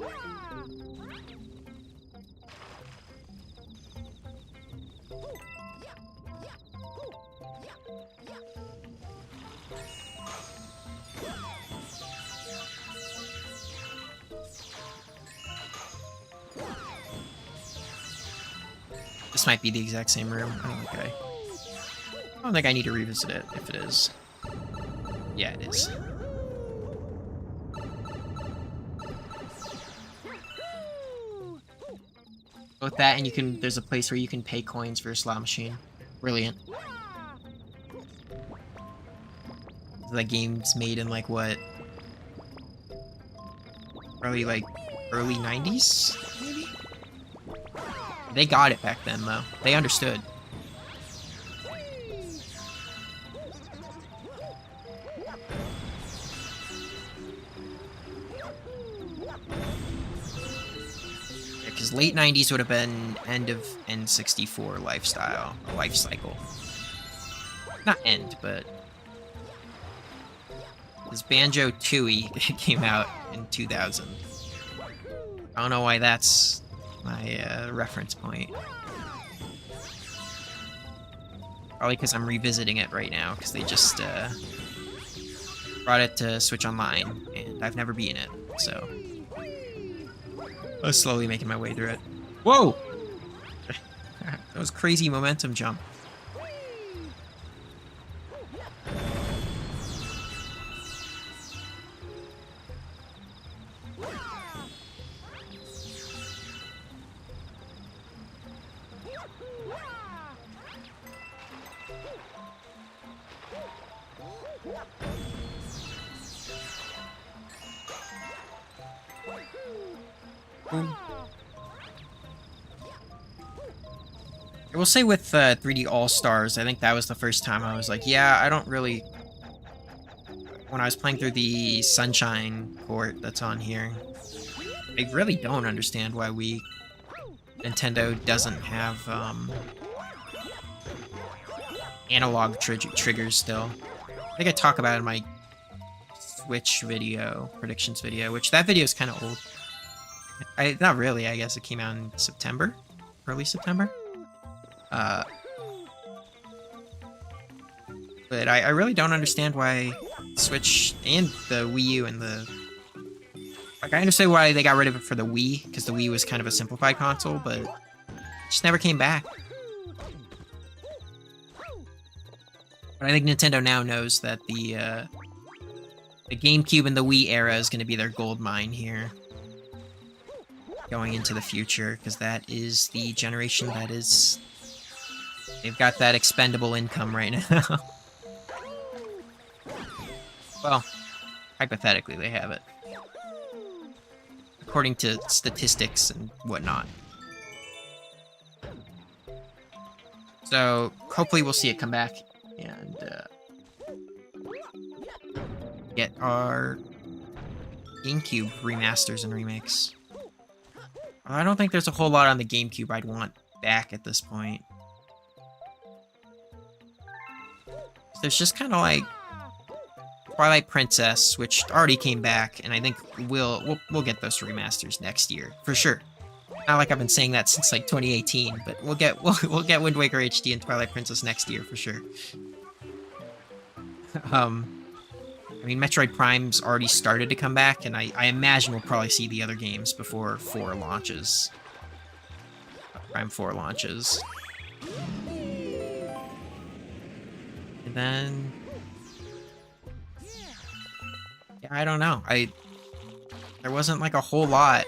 This might be the exact same room. Okay. I don't think I need to revisit it, if it is. Yeah, it is. With that, and you can, there's a place where you can pay coins for a slot machine. Brilliant. That game's made in like what? Probably like early 90s, maybe? They got it back then though. They understood. Because late 90s would have been end of N64 lifestyle, or life cycle. Not end, but... This Banjo-Tooie came out in 2000. I don't know why that's my reference point. Probably because I'm revisiting it right now, because they just brought it to Switch Online, and I've never beaten it, so... I was slowly making my way through it. Whoa! That was crazy momentum jump. Boom. I will say with 3D All-Stars, I think that was the first time I was like, yeah, I don't really... When I was playing through the Sunshine port that's on here, I really don't understand why Nintendo doesn't have analog triggers still. I think I talk about it in my Switch video, predictions video, which that video is kind of old. Not really, I guess it came out in September? Early September? But I really don't understand why Switch and the Wii U and the... Like, I understand why they got rid of it for the Wii, because the Wii was kind of a simplified console, but it just never came back. But I think Nintendo now knows that the GameCube and the Wii era is going to be their gold mine here. Going into the future, because that is the generation that is... They've got that expendable income right now. Well, hypothetically they have it. According to statistics and whatnot. So, hopefully we'll see it come back and get our GameCube remasters and remakes. I don't think there's a whole lot on the GameCube I'd want back at this point. There's just kind of like Twilight Princess, which already came back, and I think we'll get those remasters next year for sure. Not like I've been saying that since like 2018, but we'll get Wind Waker HD and Twilight Princess next year for sure. I mean, Metroid Prime's already started to come back, and I imagine we'll probably see the other games before 4 launches. Prime 4 launches. And then... yeah, I don't know. There wasn't like a whole lot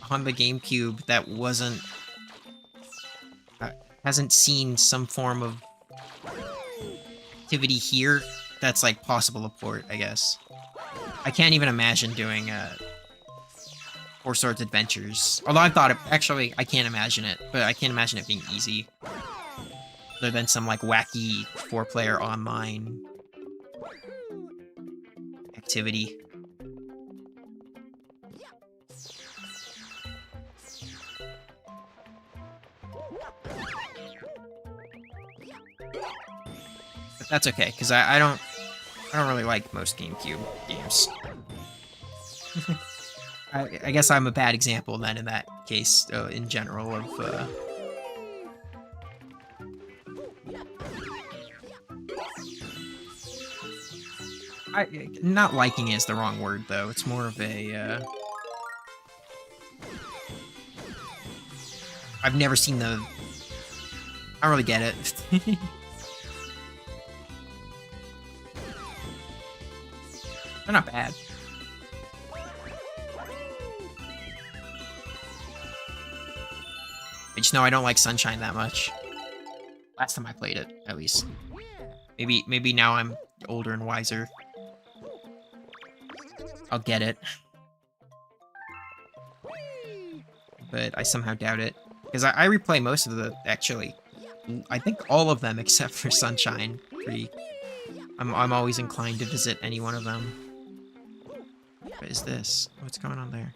on the GameCube that wasn't... hasn't seen some form of activity here that's like possible to port, I guess. I can't even imagine doing Four Swords Adventures. Although I've thought it, actually, I can't imagine it, but I can't imagine it being easy. Other than some like wacky 4-player online activity. But that's okay, because I don't really like most GameCube games. I guess I'm a bad example then in that case, in general, of not liking is the wrong word, though. It's more of a I've never seen the... I don't really get it. They're not bad. I just know I don't like Sunshine that much. Last time I played it, at least. Maybe now I'm older and wiser. I'll get it. But I somehow doubt it. Because I replay most of the... actually, I think all of them except for Sunshine. I'm always inclined to visit any one of them. What is this? What's going on there?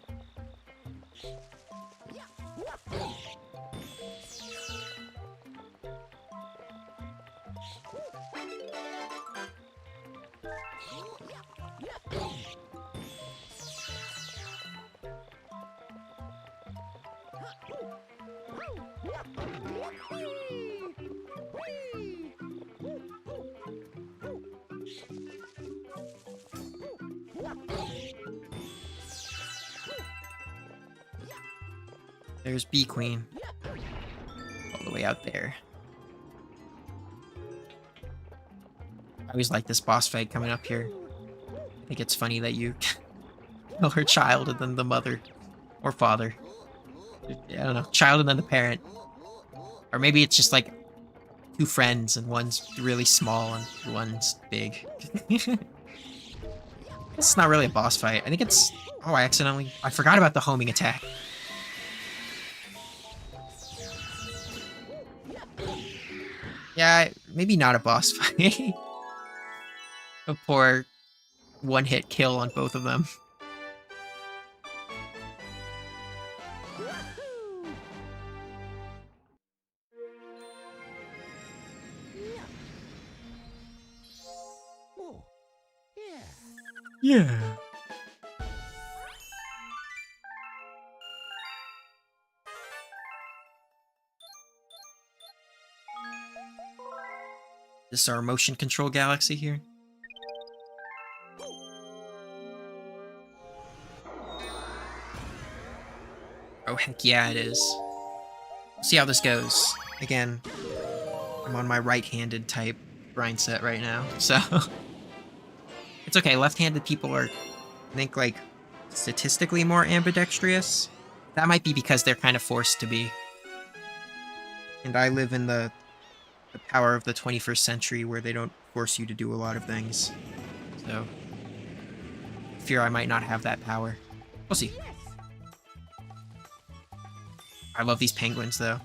There's Bee Queen. All the way out there. I always like this boss fight coming up here. I think it's funny that you kill her child and then the mother. Or father. I don't know. Child and then the parent. Or maybe it's just like 2 friends and one's really small and one's big. It's not really a boss fight. I think it's... oh, I forgot about the homing attack. Yeah, maybe not a boss fight. A poor one-hit kill on both of them. Yeah. This is our motion control galaxy here. Oh, heck yeah, it is. We'll see how this goes. Again, I'm on my right-handed type grind set right now, so... it's okay, left-handed people are, I think, like, statistically more ambidextrous. That might be because they're kind of forced to be. And I live in the power of the 21st century where they don't force you to do a lot of things. So, I fear I might not have that power. We'll see. I love these penguins, though.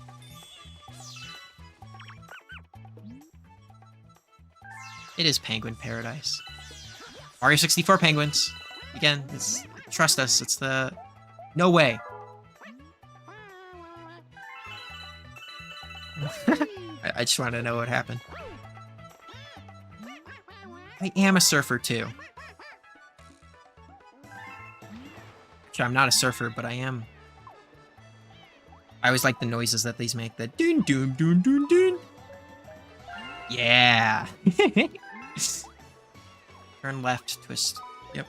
It is penguin paradise. Mario 64 penguins. Again, trust us, it's the... no way. I just want to know what happened. I am a surfer, too. Actually, I'm not a surfer, but I am I always like the noises that these make. The dun dun dun dun dun. Yeah. Turn left, twist. Yep.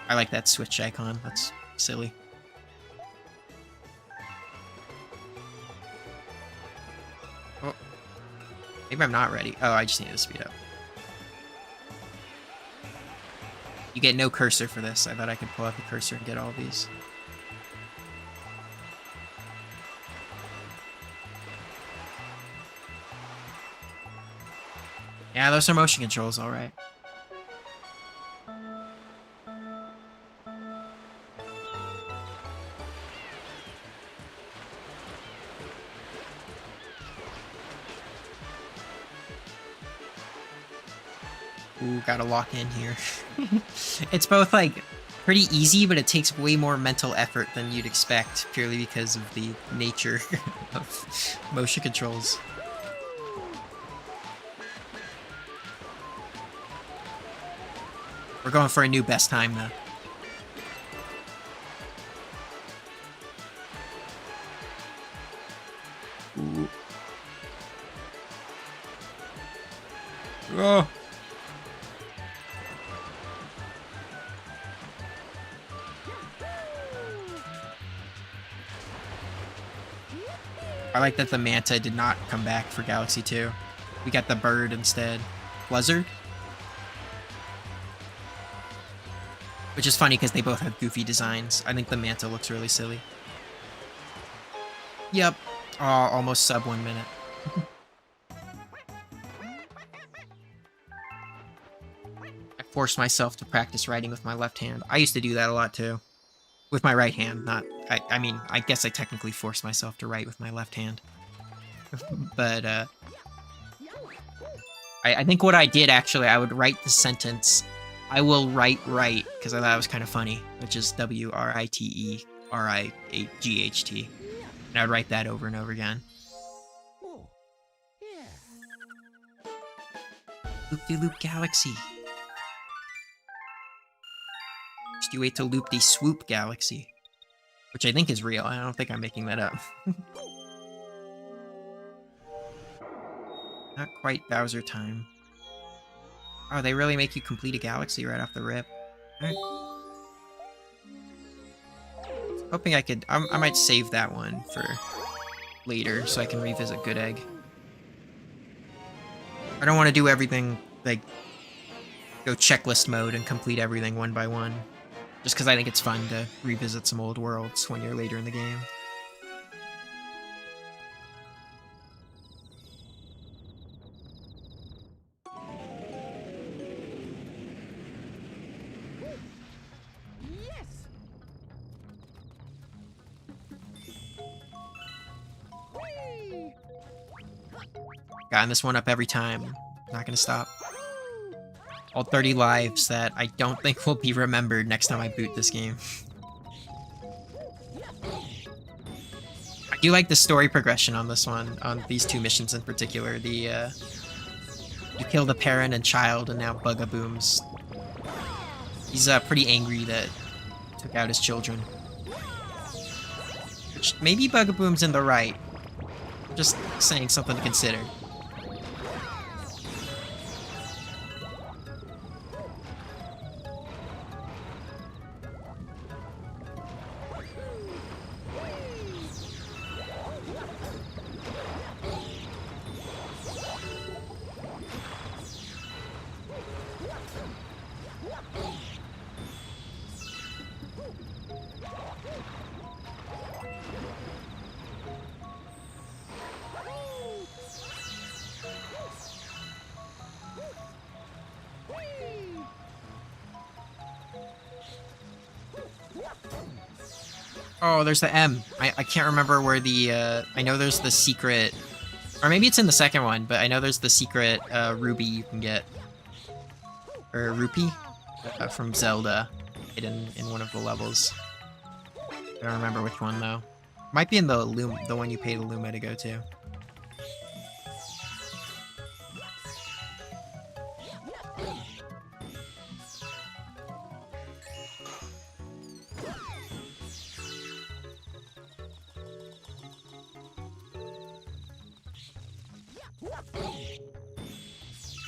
I like that switch icon. That's silly. Oh. Maybe I'm not ready. Oh, I just need to speed up. You get no cursor for this. I thought I could pull out the cursor and get all these. Yeah, those are motion controls, alright. Ooh, gotta lock in here. It's both, like, pretty easy, but it takes way more mental effort than you'd expect, purely because of the nature of motion controls. We're going for a new best time, though. Ooh. Oh! I like that the Manta did not come back for Galaxy 2. We got the bird instead. Blizzard? Which is funny because they both have goofy designs. I think the Manta looks really silly. Yep. Oh, almost sub 1 minute. I forced myself to practice writing with my left hand. I used to do that a lot too. With my right hand, not... I mean, I guess I technically forced myself to write with my left hand. But, I think what I did, actually, I would write the sentence, I will write right, because I thought it was kind of funny, which is W-R-I-T-E-R-I-G-H-T. And I would write that over and over again. Loop-de-loop galaxy. Just you wait to loop the swoop galaxy. Which I think is real. I don't think I'm making that up. Not quite Bowser time. Oh, they really make you complete a galaxy right off the rip. Right. Hoping I could... I might save that one for later so I can revisit Good Egg. I don't want to do everything, like, go checklist mode and complete everything one by one. Just because I think it's fun to revisit some old worlds when you're later in the game. Gotten this one up every time. Not gonna stop. All 30 lives that I don't think will be remembered next time I boot this game. I do like the story progression on this one, on these two missions in particular. The, you kill the parent and child, and now Bugaboom's... He's, pretty angry that took out his children. Which, maybe Bugaboom's in the right. Just saying, something to consider. Oh, there's the M. I can't remember where the, I know there's the secret... Or maybe it's in the second one, but I know there's the secret, ruby you can get. Or rupee? From Zelda. Hidden in one of the levels. I don't remember which one, though. Might be in the one you pay the Luma to go to.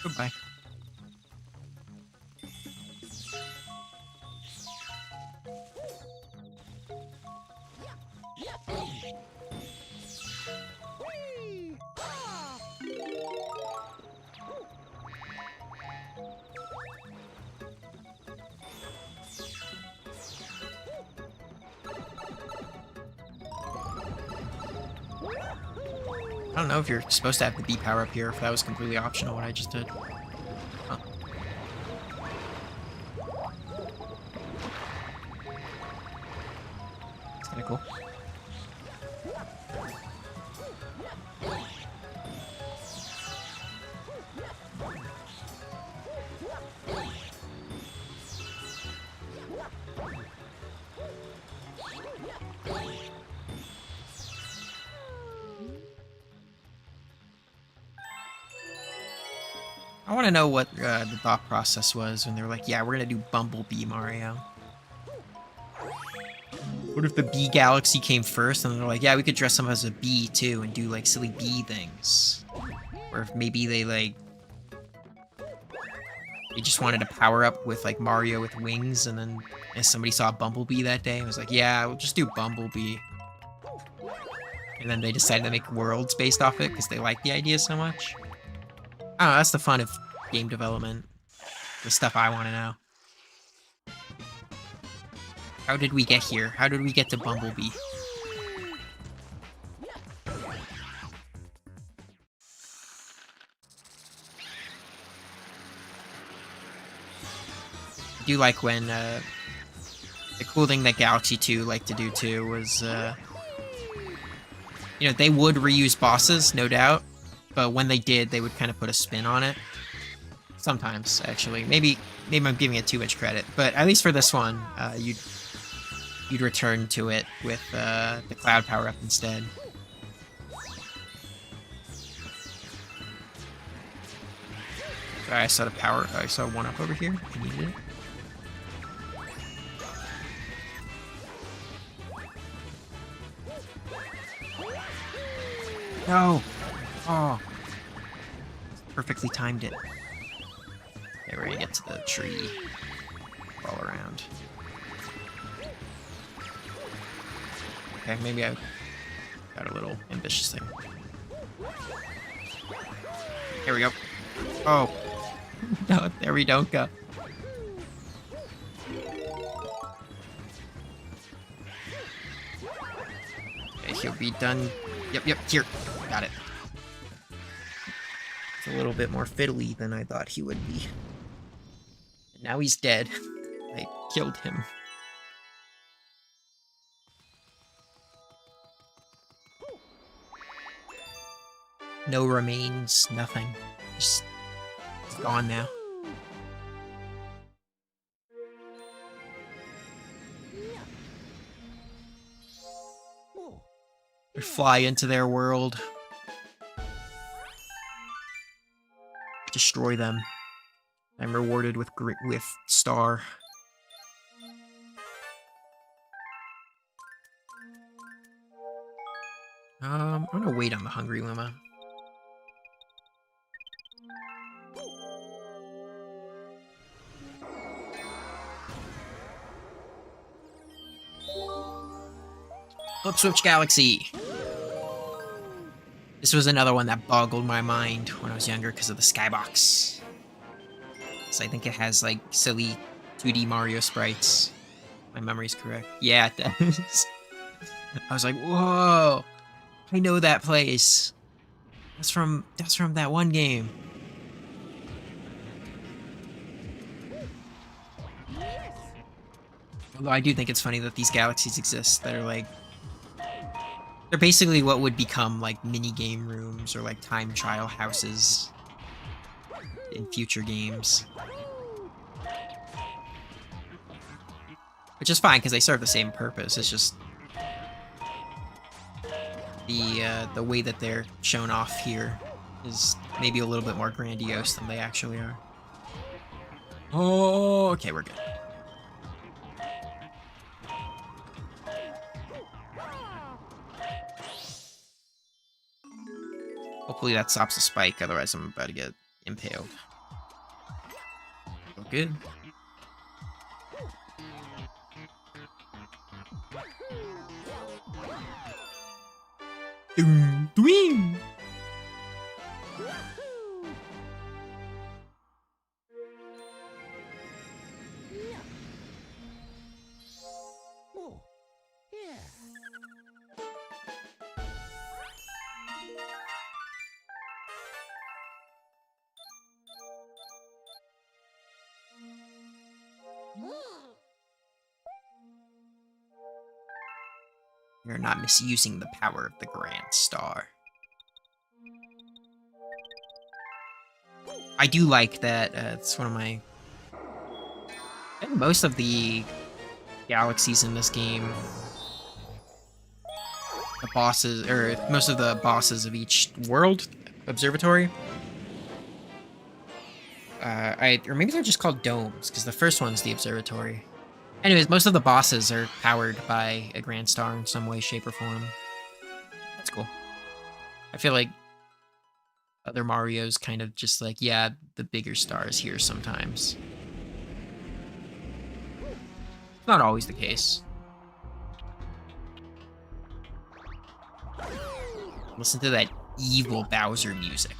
Goodbye. I don't know if you're supposed to have the bee power up here, if that was completely optional, what I just did. Huh. It's kinda cool. I want to know what the thought process was when they were like, yeah, we're going to do Bumblebee Mario. What if the bee galaxy came first and they're like, yeah, we could dress them as a bee too and do like silly bee things. Or if maybe they just wanted to power up with like Mario with wings, and then as somebody saw Bumblebee that day and was like, yeah, we'll just do Bumblebee. And then they decided to make worlds based off it because they like the idea so much. I don't know, that's the fun of game development. The stuff I want to know. How did we get here? How did we get to Bumblebee? I do like when, the cool thing that Galaxy 2 liked to do too was, you know, they would reuse bosses, no doubt. But when they did, they would kind of put a spin on it. Sometimes, actually. Maybe I'm giving it too much credit. But at least for this one, you'd return to it with the cloud power-up instead. Sorry, I saw the power. I saw one up over here. I needed it. No! Oh. Perfectly timed it. Okay, we're gonna get to the tree. All around. Okay, maybe I got a little ambitious thing. Here we go. Oh. No, there we don't go. Okay, he'll be done. Yep, here. Got it. It's a little bit more fiddly than I thought he would be. And now he's dead. I killed him. No remains, nothing. Just it's gone now. We fly into their world. Destroy them. I'm rewarded with star. I'm gonna wait on the Hungry Llama. Flip Switch Galaxy! This was another one that boggled my mind when I was younger because of the skybox. So I think it has, like, silly 2D Mario sprites. My memory's correct. Yeah, it does. I was like, whoa! I know that place. That's from that one game. Although I do think it's funny that these galaxies exist that are like... They're basically what would become like mini game rooms or like time trial houses in future games. Which is fine because they serve the same purpose. It's just the way that they're shown off here is maybe a little bit more grandiose than they actually are. Oh, okay, we're good. Hopefully that stops the spike, otherwise I'm about to get impaled. Oh, good. Doom, doom. Oh, yeah. You're not misusing the power of the Grand Star. I do like that. It's one of my... I think most of the galaxies in this game, the bosses, or most of the bosses of each world observatory, or maybe they're just called domes, because the first one's the observatory. Anyways, most of the bosses are powered by a Grand Star in some way, shape, or form. That's cool. I feel like other Mario's kind of just like, yeah, the bigger star is here sometimes. Not always the case. Listen to that evil Bowser music.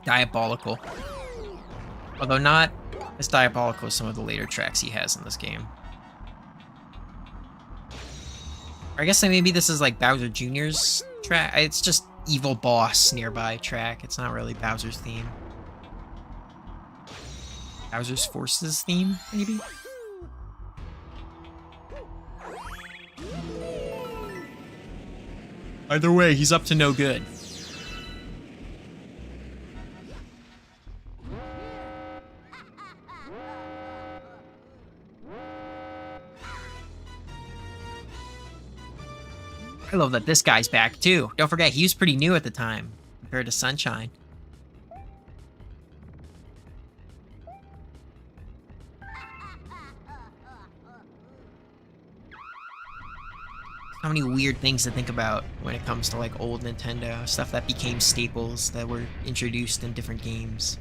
Diabolical. Although not as diabolical as some of the later tracks he has in this game. Or I guess maybe this is like Bowser Jr.'s track. It's just Evil Boss nearby track. It's not really Bowser's theme. Bowser's Forces theme, maybe? Either way, he's up to no good. I love that this guy's back, too. Don't forget, he was pretty new at the time, compared to Sunshine. So many weird things to think about when it comes to, like, old Nintendo. Stuff that became staples that were introduced in different games.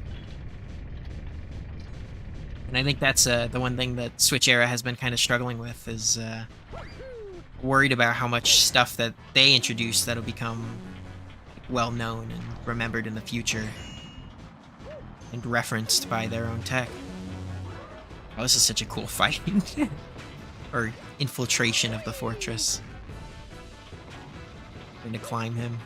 And I think that's the one thing that Switch era has been kind of struggling with, is worried about how much stuff that they introduce that'll become well known and remembered in the future and referenced by their own tech. Oh, this is such a cool fight. Or infiltration of the fortress. Going to climb him.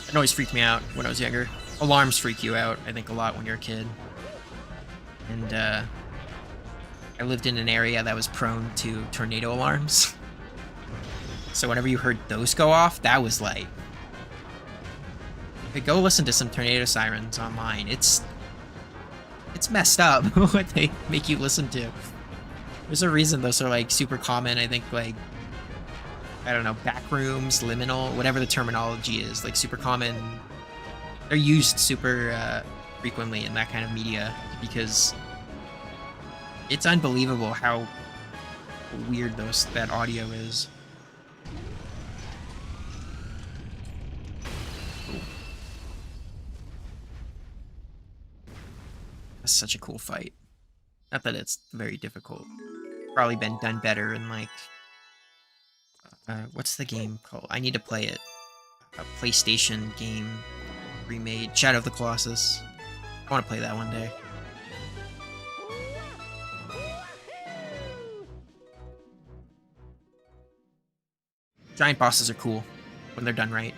It always freaked me out when I was younger. Alarms freak you out, I think, a lot when you're a kid. And, I lived in an area that was prone to tornado alarms. So whenever you heard those go off, that was like... Okay, go listen to some tornado sirens online. It's messed up what they make you listen to. There's a reason those are, like, super common. I think, like, I don't know, backrooms, liminal, whatever the terminology is, like, super common. They're used super frequently in that kind of media because it's unbelievable how weird that audio is. Ooh. That's such a cool fight. Not that it's very difficult. Probably been done better in, like, what's the game called? I need to play it. A PlayStation game remade. Shadow of the Colossus. I want to play that one day. Giant bosses are cool when they're done right.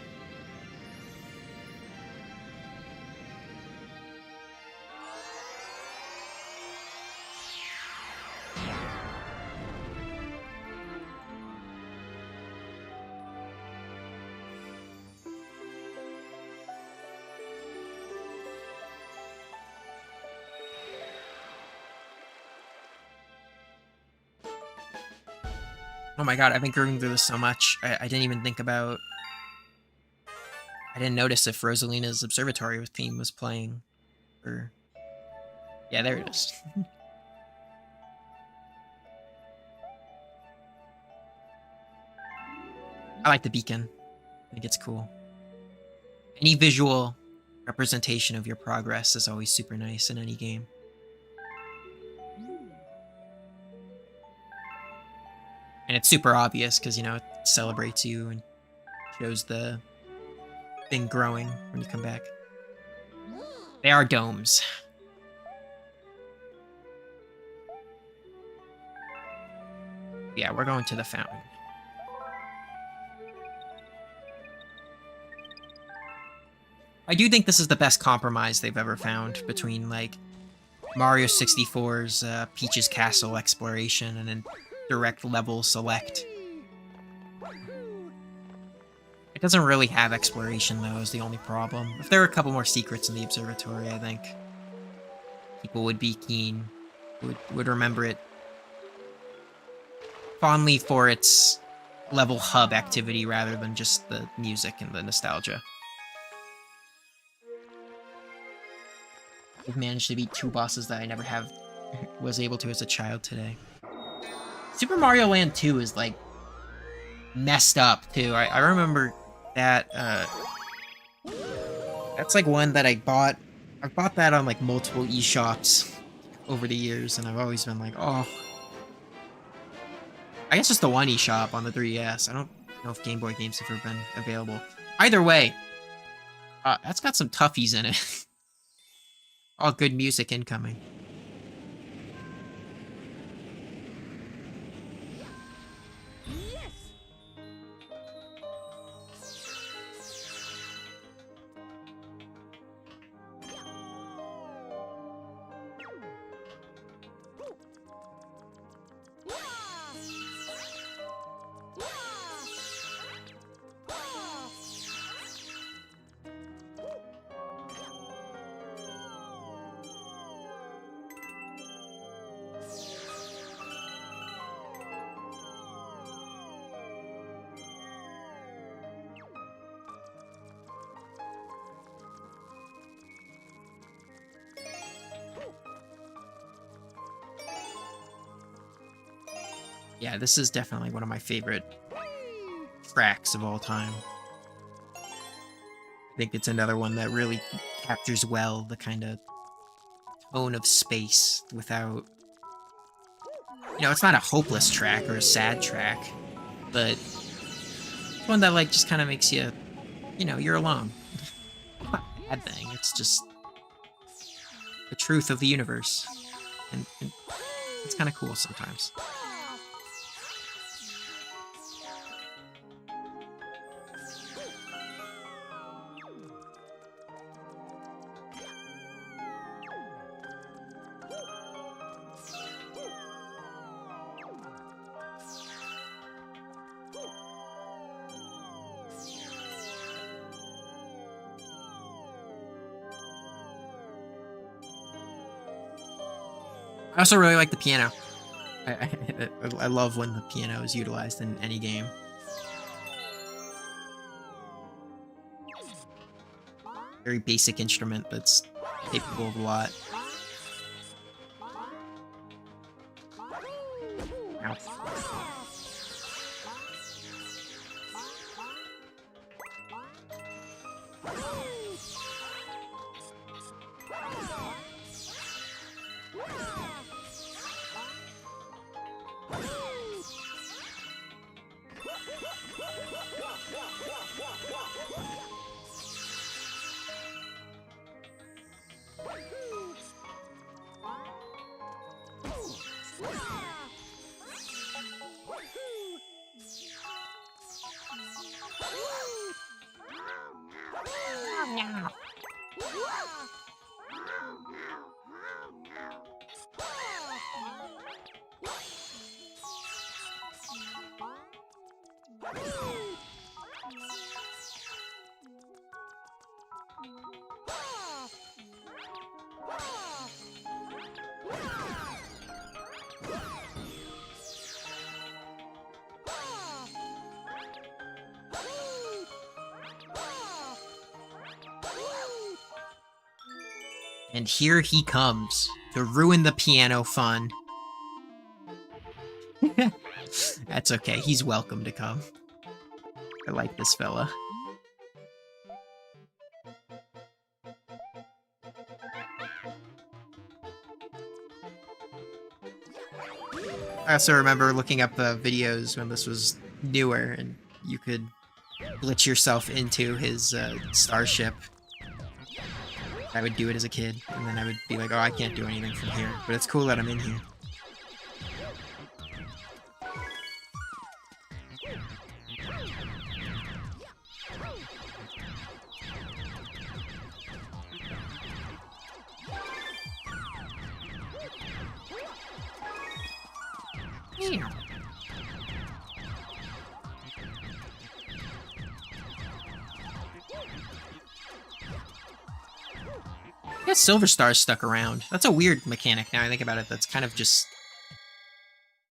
Oh my god, I've been grooving through this so much. I didn't even think about... I didn't notice if Rosalina's Observatory theme was playing. Or... Yeah, there it is. I like the beacon. I think it's cool. Any visual representation of your progress is always super nice in any game. And it's super obvious because, you know, it celebrates you and shows the thing growing when you come back. They are domes. Yeah, we're going to the fountain. I do think this is the best compromise they've ever found between, like, Mario 64's Peach's Castle exploration and then direct level select. It doesn't really have exploration, though, is the only problem. If there were a couple more secrets in the observatory, I think people would be keen, would remember it fondly for its level hub activity rather than just the music and the nostalgia. I've managed to beat 2 bosses that I never was able to as a child today. Super Mario Land 2 is, like, messed up, too. I remember that, that's, like, one that I bought. I've bought that on, like, multiple eShops over the years, and I've always been like, oh. I guess just the one eShop on the 3DS. I don't know if Game Boy games have ever been available. Either way, that's got some toughies in it. All good music incoming. Yeah, this is definitely one of my favorite tracks of all time. I think it's another one that really captures well the kind of tone of space without... You know, it's not a hopeless track or a sad track, but it's one that, like, just kind of makes you, you know, you're alone. It's not a bad thing, it's just the truth of the universe. And it's kind of cool sometimes. I also really like the piano. I love when the piano is utilized in any game. Very basic instrument that's capable of a lot. Ow. And here he comes to ruin the piano fun. That's okay, he's welcome to come. I like this fella. I also remember looking up videos when this was newer, and you could glitch yourself into his starship. I would do it as a kid, and then I would be like, oh, I can't do anything from here. But it's cool that I'm in here. I guess Silver Star's stuck around. That's a weird mechanic now I think about it. That's kind of just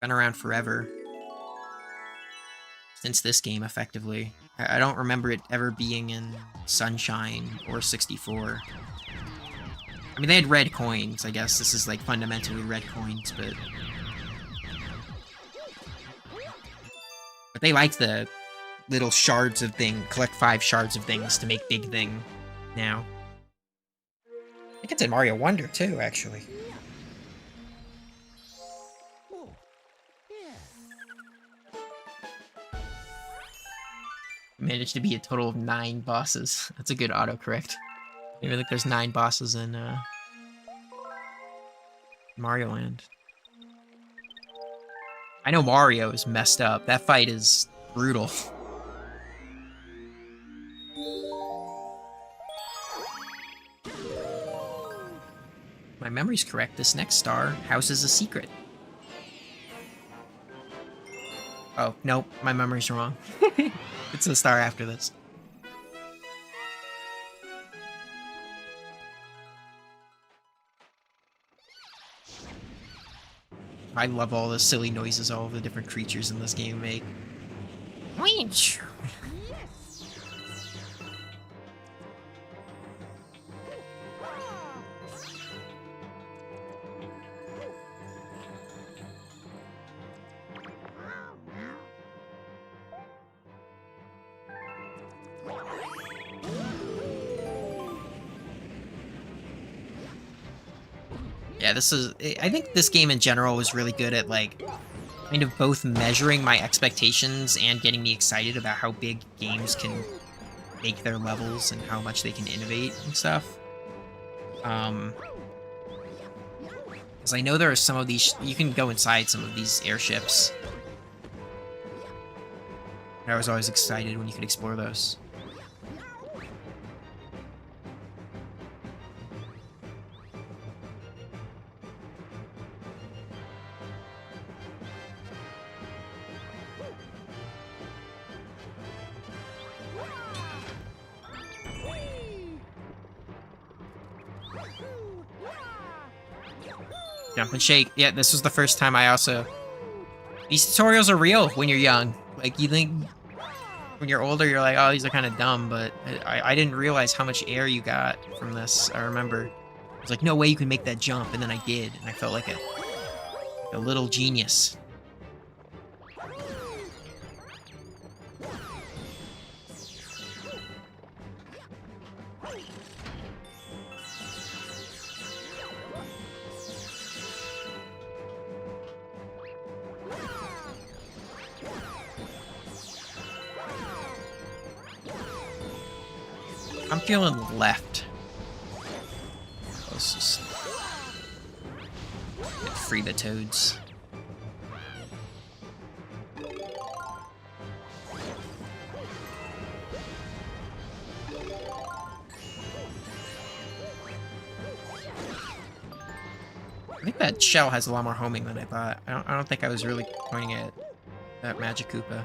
been around forever. Since this game, effectively. I don't remember it ever being in Sunshine or 64. I mean, they had red coins, I guess. This is, like, fundamentally red coins, but... But they like the little shards of thing, collect 5 shards of things to make big thing now. I think it's in Mario Wonder, too, actually. Managed to be a total of 9 bosses. That's a good autocorrect. I even think there's 9 bosses in Mario Land. I know Mario is messed up. That fight is brutal. My memory's correct. This next star houses a secret. Oh, nope. My memory's wrong. It's the star after this. I love all the silly noises all the different creatures in this game make. Winch! Yeah, this is... I think this game in general was really good at, like, kind of both measuring my expectations and getting me excited about how big games can make their levels and how much they can innovate and stuff. Because I know there are some of these... You can go inside some of these airships. And I was always excited when you could explore those. Jump and shake. Yeah, this was the first time I also... These tutorials are real when you're young. Like, you think... When you're older, you're like, oh, these are kind of dumb, but I didn't realize how much air you got from this, I remember. I was like, no way you can make that jump, and then I did, and I felt like a little genius. I'm feeling left. Let's just free the toads. I think that shell has a lot more homing than I thought. I don't think I was really pointing at that Magic Koopa.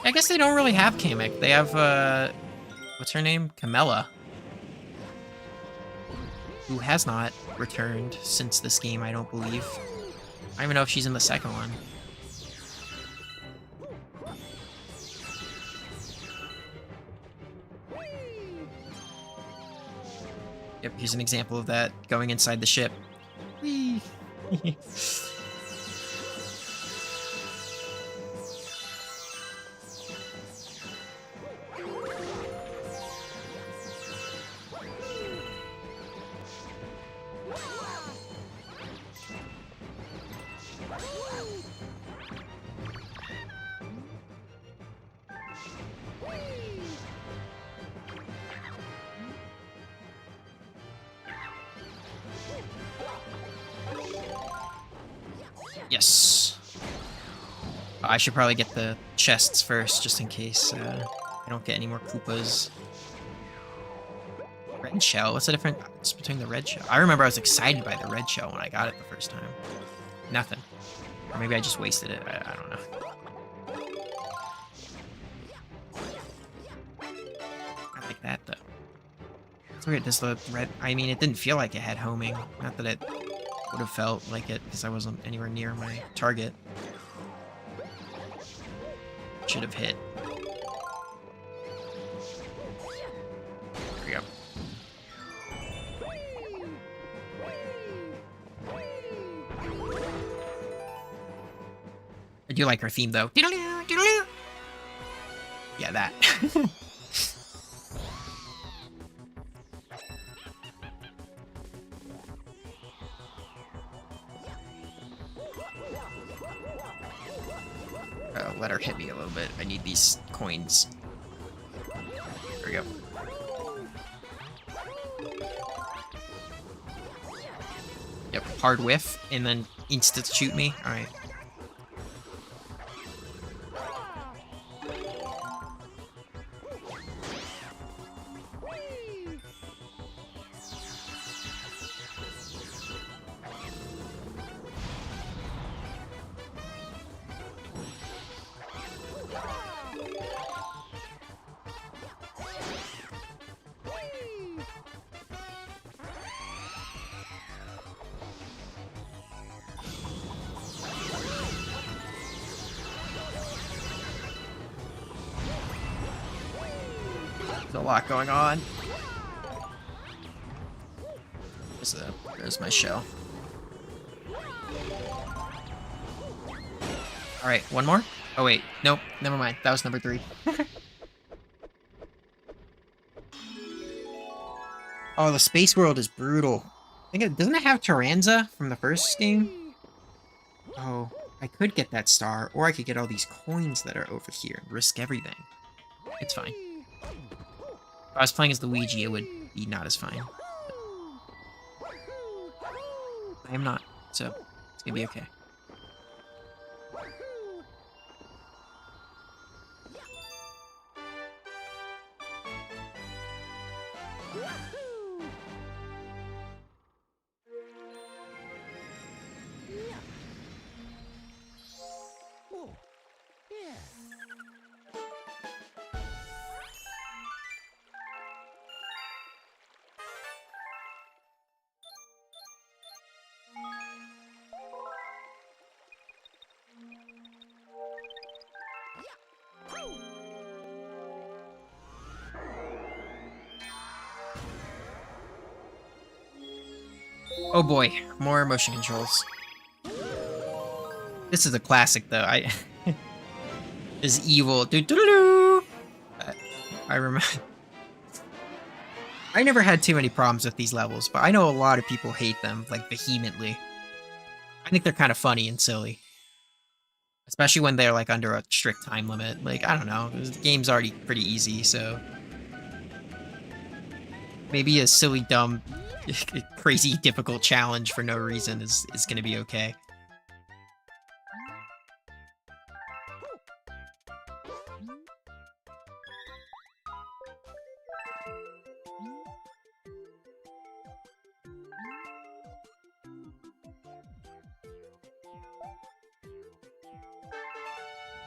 I guess they don't really have Kamek. They have, what's her name? Camilla. Who has not returned since this game, I don't believe. I don't even know if she's in the second one. Yep, here's an example of that, going inside the ship. Whee! Yes. I should probably get the chests first, just in case I don't get any more Koopas. Red shell? What's the difference between the red shell? I remember I was excited by the red shell when I got it the first time. Nothing. Or maybe I just wasted it. I don't know. I like that, though. It's weird, this the red... I mean, it didn't feel like it had homing. Not that it would have felt like it, because I wasn't anywhere near my target. Should have hit. There we go. I do like her theme, though. Yeah, that. Let her hit me a little bit. I need these coins. There we go. Yep, hard whiff, and then instant shoot me. Alright. There's a lot going on. There's my shell. Alright, one more? Oh wait, nope, never mind. That was number 3. Oh, the space world is brutal. Doesn't it have Taranza from the first game? Oh, I could get that star, or I could get all these coins that are over here and risk everything. It's fine. If I was playing as Luigi, it would be not as fine. I am not, so it's gonna be okay. Oh boy, more motion controls. This is a classic, though. This evil. I remember. I never had too many problems with these levels, but I know a lot of people hate them, like, vehemently. I think they're kind of funny and silly. Especially when they're, like, under a strict time limit. Like, I don't know, the game's already pretty easy, so... Maybe a silly, dumb, crazy, difficult challenge for no reason is gonna be okay.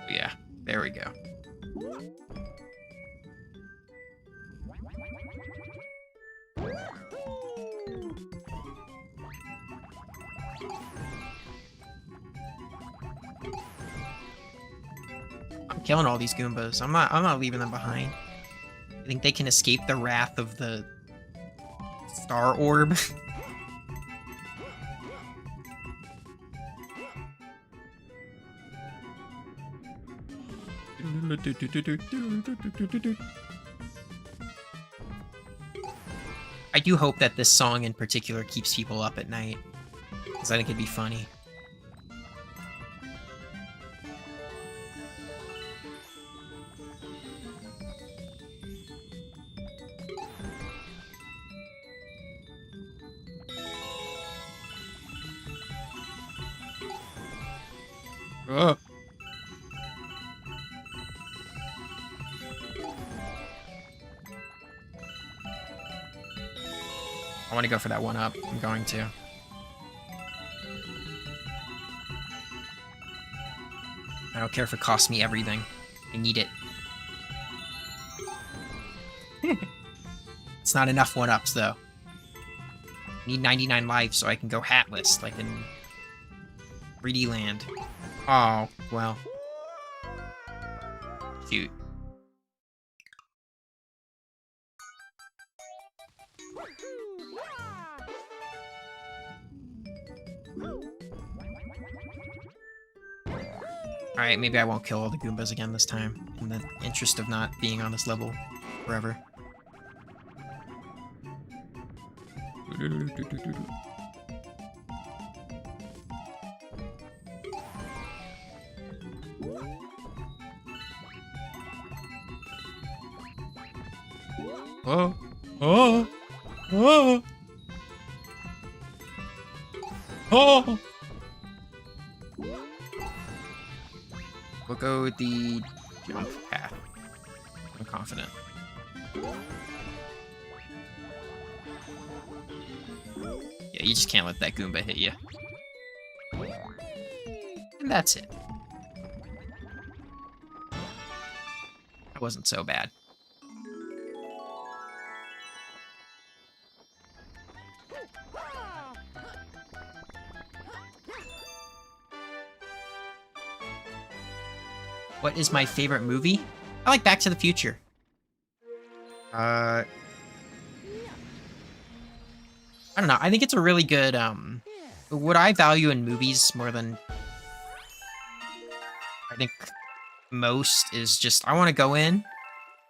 Yeah, there we go. I'm killing all these Goombas. I'm not leaving them behind. I think they can escape the wrath of the Star orb. I do hope that this song in particular keeps people up at night, because I think it'd be funny. Ugh. I want to go for that one up. I'm going to. I don't care if it costs me everything. I need it. It's not enough one-ups, though. I need 99 lives so I can go hatless, like in 3D Land. Oh, well. Cute. Alright, maybe I won't kill all the Goombas again this time, in the interest of not being on this level forever. Oh! Oh! Oh! Oh! We'll go with the jump path. I'm confident. Yeah, you just can't let that Goomba hit you. And that's it. That wasn't so bad. What is my favorite movie? I like Back to the Future. I don't know. I think it's a really good, what I value in movies more than I think most is just, I want to go in,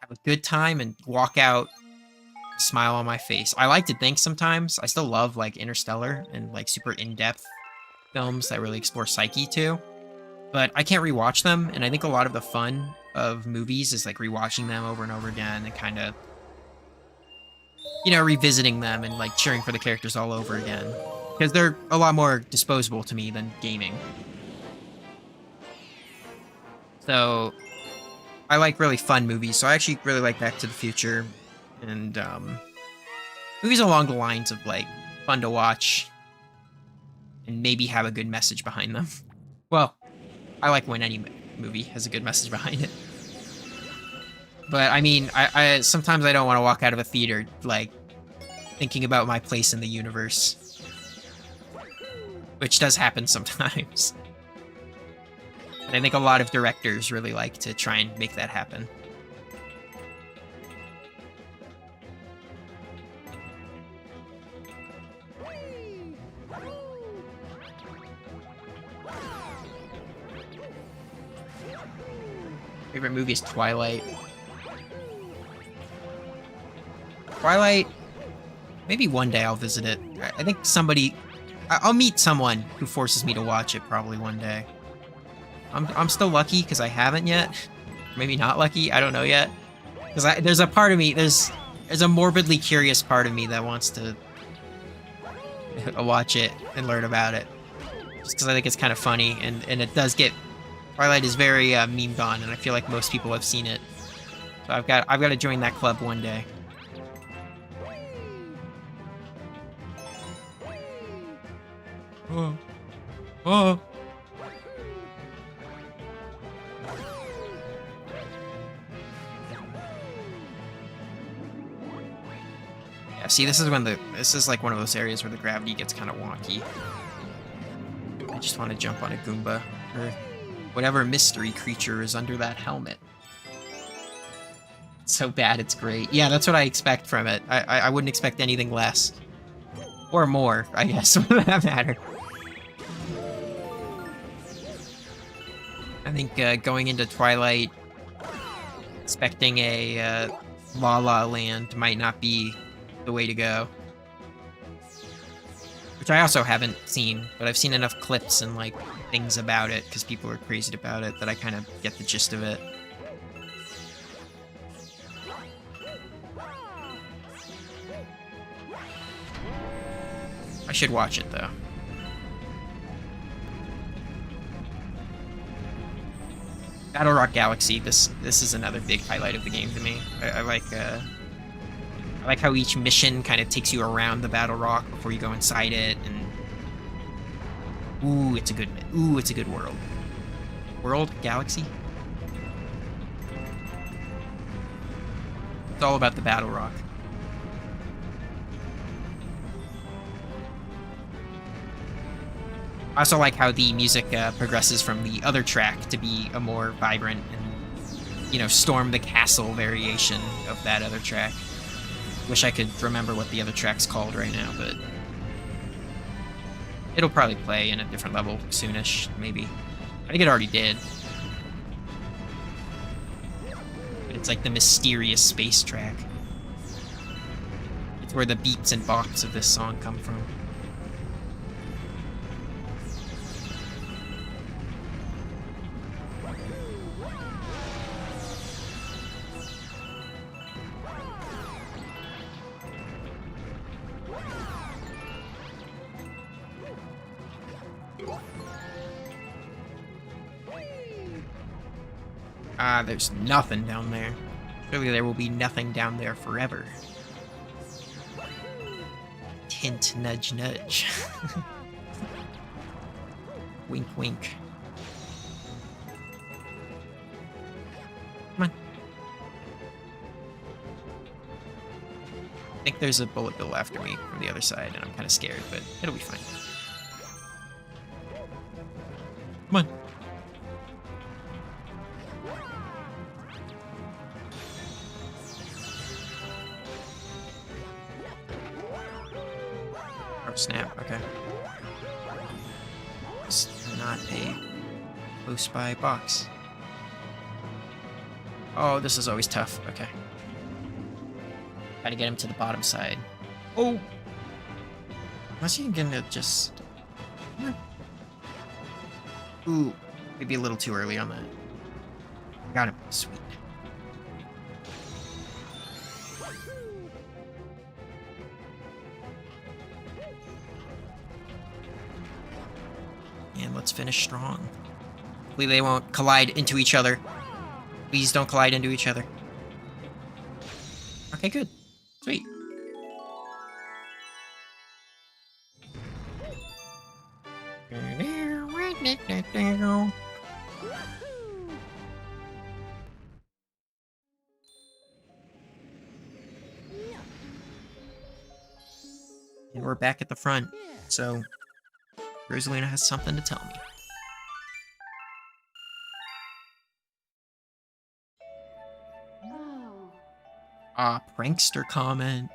have a good time, and walk out, smile on my face. I like to think sometimes. I still love, like, Interstellar and, like, super in-depth films that really explore psyche, too. But I can't rewatch them, and I think a lot of the fun of movies is, like, rewatching them over and over again and kind of, you know, revisiting them and, like, cheering for the characters all over again. Because they're a lot more disposable to me than gaming. So, I like really fun movies, so I actually really like Back to the Future. And, movies along the lines of, like, fun to watch and maybe have a good message behind them. Well, I like when any movie has a good message behind it. But, I mean, I sometimes I don't want to walk out of a theater, like, thinking about my place in the universe. Which does happen sometimes. And I think a lot of directors really like to try and make that happen. Favorite movie is Twilight. Twilight, maybe one day I'll visit it. I think I'll meet someone who forces me to watch it probably one day. I'm still lucky because I haven't yet. Maybe not lucky, I don't know yet. Because there's a part of me, there's a morbidly curious part of me that wants to watch it and learn about it. Just because I think it's kind of funny, and it does get... Twilight is very memed on, and I feel like most people have seen it. So I've got to join that club one day. Oh. Oh. Yeah, see, this is like one of those areas where the gravity gets kind of wonky. I just want to jump on a Goomba, or whatever mystery creature is under that helmet. So bad, it's great. Yeah, that's what I expect from it. I wouldn't expect anything less. Or more, I guess, for that matter. I think going into Twilight, expecting a La La Land might not be the way to go. Which I also haven't seen, but I've seen enough clips and, like, things about it, because people are crazy about it, that I kind of get the gist of it. I should watch it, though. Battle Rock Galaxy, this is another big highlight of the game to me. I like how each mission kind of takes you around the Battle Rock before you go inside it, and it's a good world. World? Galaxy? It's all about the Battle Rock. I also like how the music progresses from the other track to be a more vibrant and, you know, Storm the Castle variation of that other track. Wish I could remember what the other track's called right now, but it'll probably play in a different level soonish, maybe. I think it already did. But it's like the mysterious space track. It's where the beeps and bops of this song come from. There's nothing down there. Surely there will be nothing down there forever. Hint, nudge, nudge. Wink, wink. Come on. I think there's a bullet bill after me from the other side, and I'm kind of scared, but it'll be fine. Come on. Snap, okay. It's not a close by box. Oh, this is always tough. Okay. Gotta get him to the bottom side. Oh! Unless you can get it just... Ooh, maybe a little too early on that. Got him. Sweet. And let's finish strong. Hopefully they won't collide into each other. Please don't collide into each other. Okay, good. Sweet. And we're back at the front, so Rosalina has something to tell me. Prankster comment.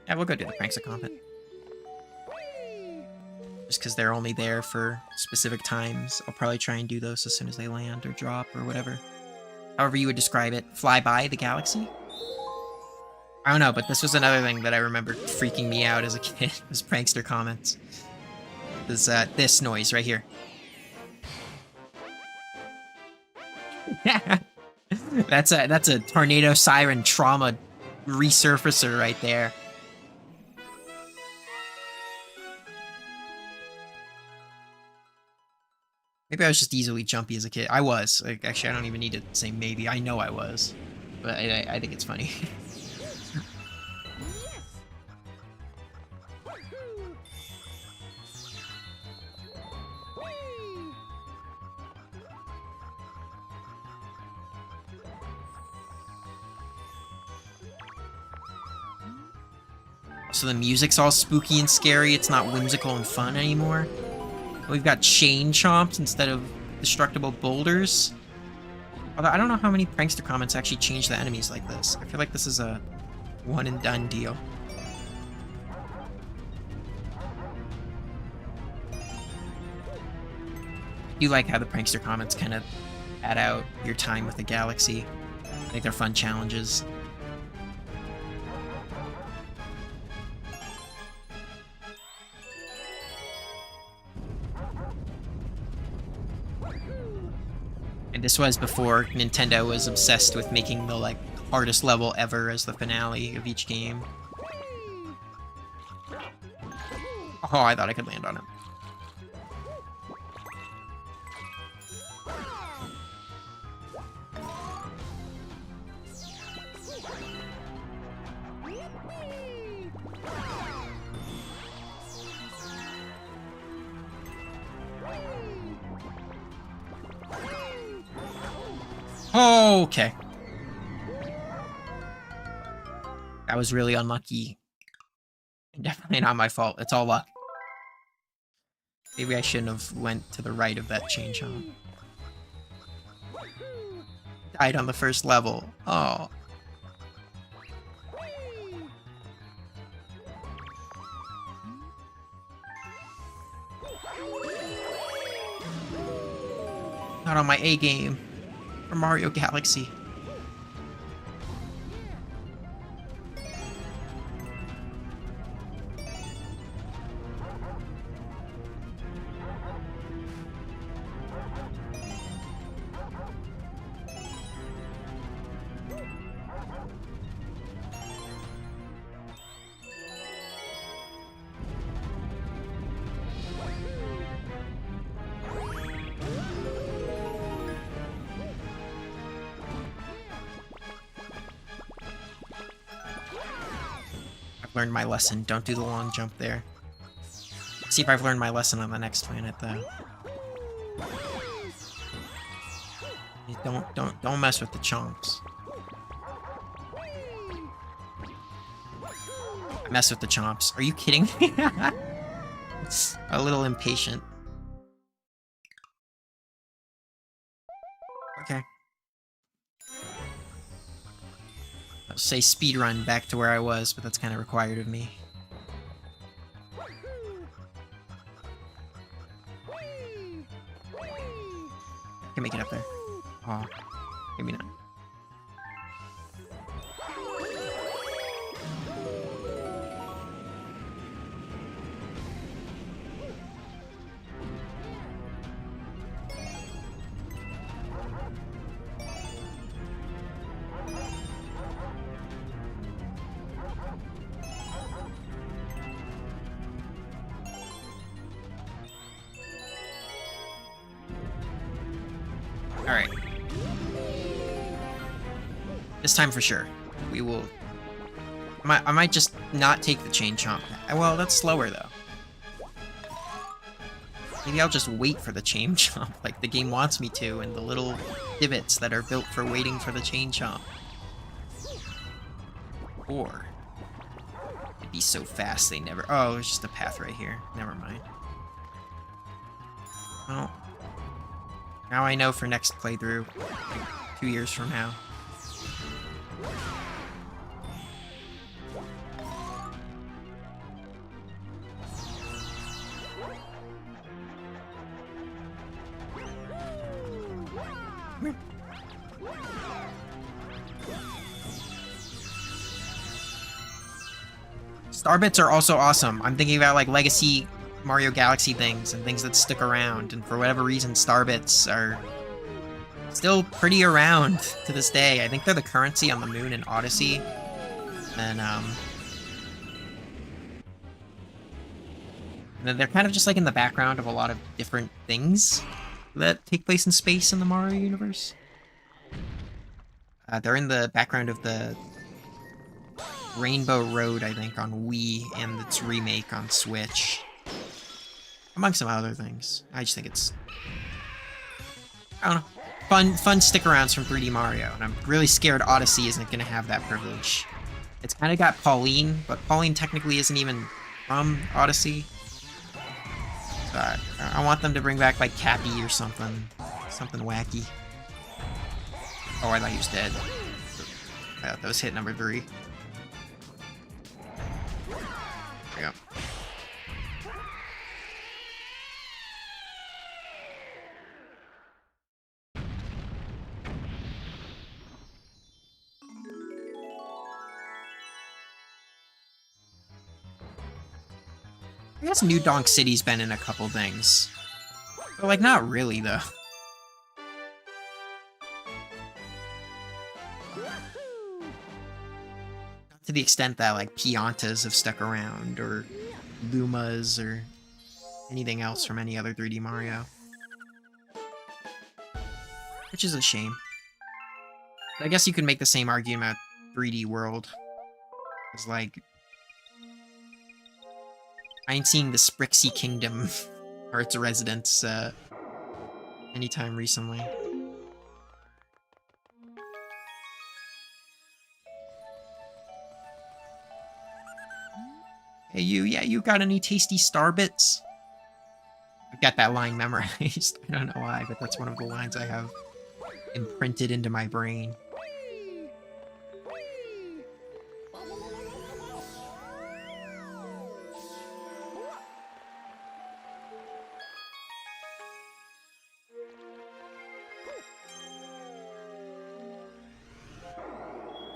Yeah, we'll go do the prankster comment. Just because they're only there for specific times, I'll probably try and do those as soon as they land or drop or whatever. However you would describe it. Fly by the galaxy? I don't know, but this was another thing that I remember freaking me out as a kid, was prankster comments. This noise right here. That's a tornado siren trauma resurfacer right there. Maybe I was just easily jumpy as a kid. I was. Like, actually, I don't even need to say maybe. I know I was. But I think it's funny. So the music's all spooky and scary. It's not whimsical and fun anymore. We've got chain chomps instead of destructible boulders. Although I don't know how many prankster comments actually change the enemies like this. I feel like this is a one and done deal. You like how the prankster comments kind of add out your time with the galaxy. I think they're fun challenges. And this was before Nintendo was obsessed with making the, like, hardest level ever as the finale of each game. Oh, I thought I could land on him. Okay. That was really unlucky. Definitely not my fault. It's all luck. Maybe I shouldn't have went to the right of that chain chomp. Died on the first level. Oh. Not on my A game. For Mario Galaxy. Learned my lesson. Don't do the long jump there. Let's see if I've learned my lesson on the next planet, though. Don't mess with the chomps. I mess with the chomps. Are you kidding me? A little impatient. Okay. I'll say speedrun back to where I was, but that's kind of required of me. I can make it up there. Oh, maybe not. Alright. This time for sure. We will... I might just not take the chain chomp. Well, that's slower, though. Maybe I'll just wait for the chain chomp, like the game wants me to, and the little divots that are built for waiting for the chain chomp. Or... it'd be so fast they never... Oh, it's just a path right here. Never mind. Well... now I know for next playthrough, like 2 years from now. Starbits are also awesome. I'm thinking about like legacy Mario Galaxy things and things that stick around, and for whatever reason Starbits are still pretty around to this day. I think they're the currency on the moon in Odyssey. And they're kind of just like in the background of a lot of different things that take place in space in the Mario universe. They're in the background of the Rainbow Road, I think, on Wii, and its remake on Switch. Among some other things. I just think it's... I don't know. Fun stick-arounds from 3D Mario, and I'm really scared Odyssey isn't going to have that privilege. It's kind of got Pauline, but Pauline technically isn't even from Odyssey. So I want them to bring back like Cappy or something. Something wacky. Oh, I thought he was dead. That was hit number 3. There we go. I guess New Donk City's been in a couple things. But, like, not really, though. Not to the extent that, like, Piantas have stuck around, or Lumas, or anything else from any other 3D Mario. Which is a shame. But I guess you could make the same argument about 3D World. It's like... I ain't seeing the Sprixie Kingdom or its residents anytime recently. Hey you, yeah, you got any tasty star bits? I've got that line memorized. I don't know why, but that's one of the lines I have imprinted into my brain.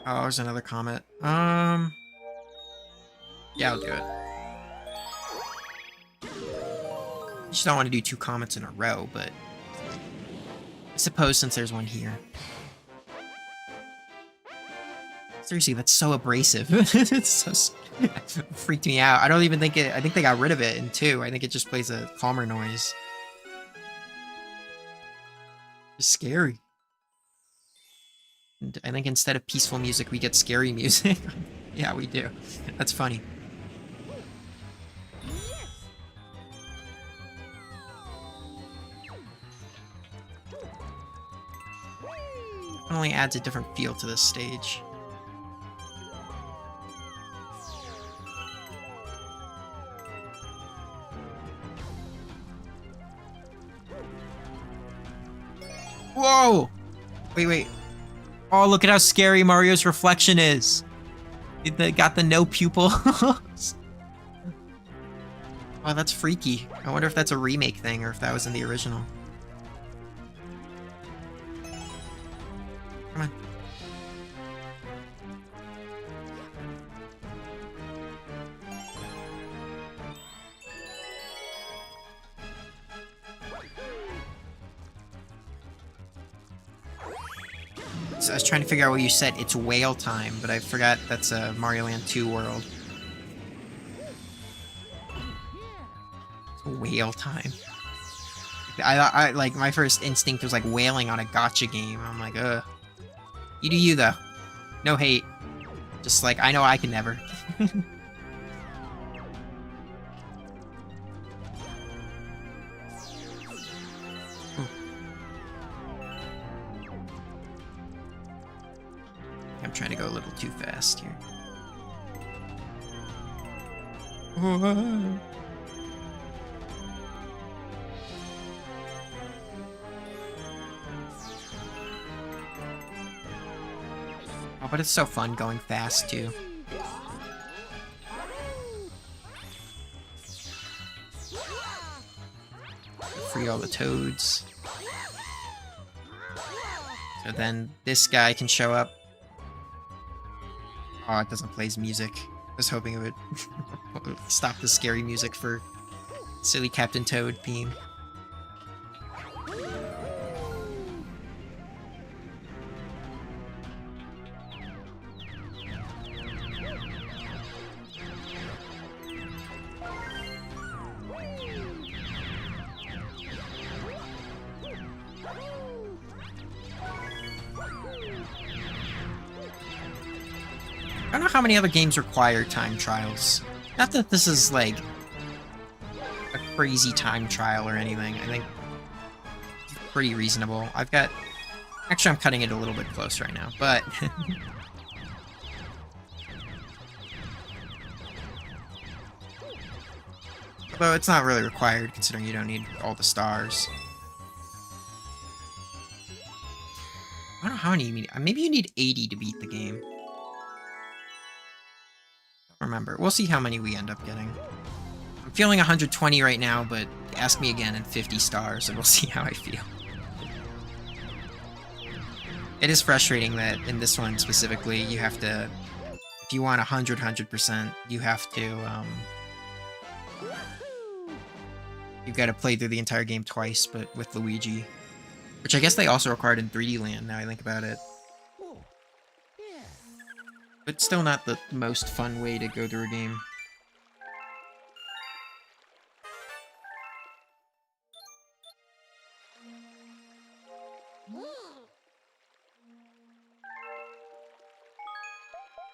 Oh, there's another comment. Yeah, I'll do it. I just don't want to do 2 comments in a row, but I suppose since there's one here. Seriously, that's so abrasive. It's so freaked me out. I don't even think it. I think they got rid of it in 2. I think it just plays a calmer noise. It's scary. And I think instead of peaceful music, we get scary music. Yeah, we do. That's funny. It only adds a different feel to this stage. Whoa! Wait. Oh, look at how scary Mario's reflection is. They got the no pupils. Oh, that's freaky. I wonder if that's a remake thing or if that was in the original. Come on. So I was trying to figure out what you said. It's whale time, but I forgot that's a Mario Land 2 world. It's whale time. I like, my first instinct was like wailing on a gotcha game. I'm like, ugh. You do you, though. No hate. Just like, I know I can never. I'm trying to go a little too fast here. Oh, but it's so fun going fast, too. Free all the toads. So then this guy can show up. Oh, it doesn't play his music. I was hoping it would stop the scary music for silly Captain Toad theme. I don't know how many other games require time trials. Not that this is, like, a crazy time trial or anything. I think it's pretty reasonable. I've got... Actually, I'm cutting it a little bit close right now, but... Although it's not really required, considering you don't need all the stars. I don't know how many you need. Maybe you need 80 to beat the game. Don't remember. We'll see how many we end up getting. I'm feeling 120 right now, but ask me again in 50 stars, and we'll see how I feel. It is frustrating that in this one specifically, you have to... If you want 100%, you have to, you've got to play through the entire game twice, but with Luigi. Which I guess they also required in 3D Land, now I think about it. But still not the most fun way to go through a game.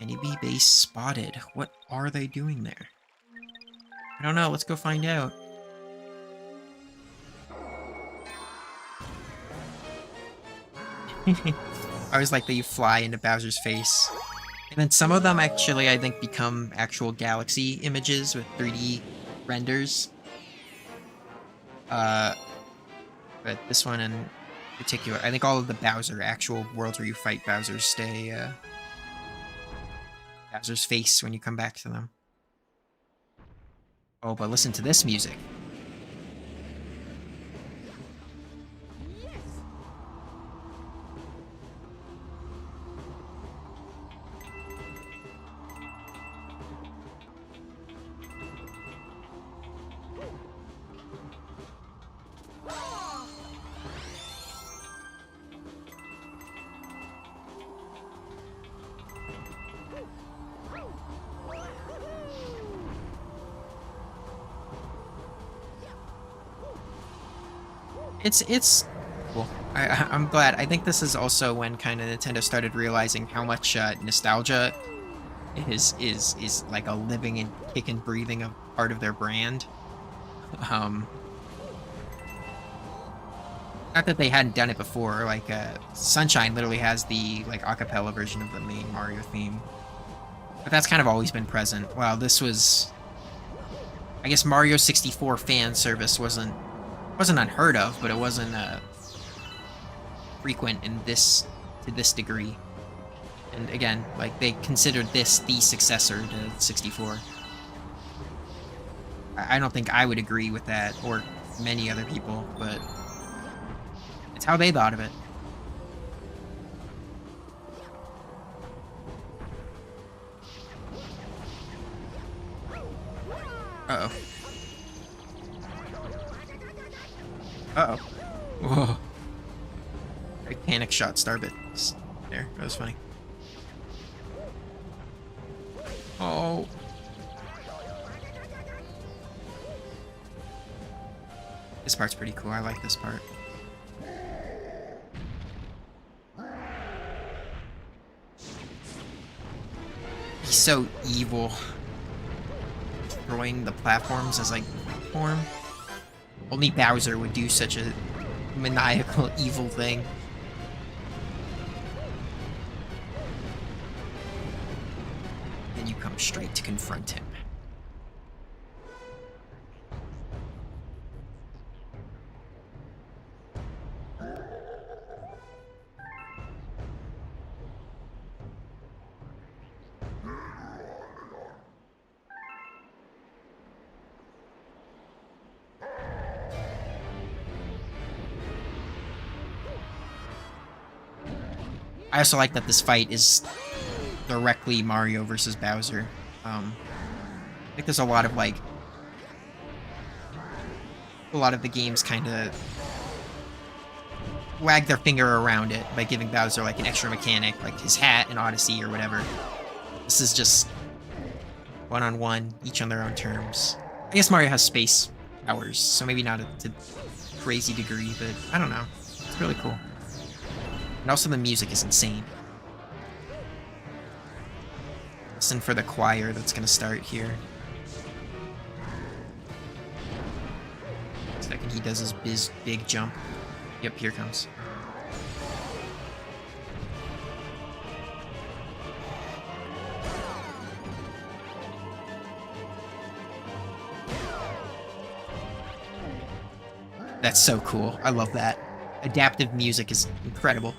NEB base spotted. What are they doing there? I don't know, let's go find out. I always like that you fly into Bowser's face. And then some of them actually, I think, become actual galaxy images with 3D renders. But this one in particular, I think all of the Bowser actual worlds where you fight Bowser stay, Bowser's face when you come back to them. Oh, but listen to this music. It's cool. I'm glad. I think this is also when kind of Nintendo started realizing how much nostalgia is like a living and kicking breathing of part of their brand. Not that they hadn't done it before. Like Sunshine literally has the like a cappella version of the main Mario theme, but that's kind of always been present. Wow, this was, I guess, Mario 64 fan service wasn't unheard of, but it wasn't frequent in this to this degree. And again, like they considered this the successor to 64. I don't think I would agree with that, or many other people, but it's how they thought of it. Uh-oh. Uh-oh. Whoa. I panic shot Starbit. There, that was funny. Oh. This part's pretty cool. I like this part. He's so evil. Throwing the platforms as like platform. Only Bowser would do such a maniacal, evil thing. Then you come straight to confront him. I also like that this fight is directly Mario versus Bowser. I think there's a lot of like... A lot of the games kind of wag their finger around it by giving Bowser like an extra mechanic, like his hat in Odyssey or whatever. This is just one-on-one, each on their own terms. I guess Mario has space powers, so maybe not to crazy degree, but I don't know. It's really cool. And also the music is insane. Listen for the choir that's gonna start here. Second he does his big jump. Yep, here it comes. That's so cool. I love that. Adaptive music is incredible.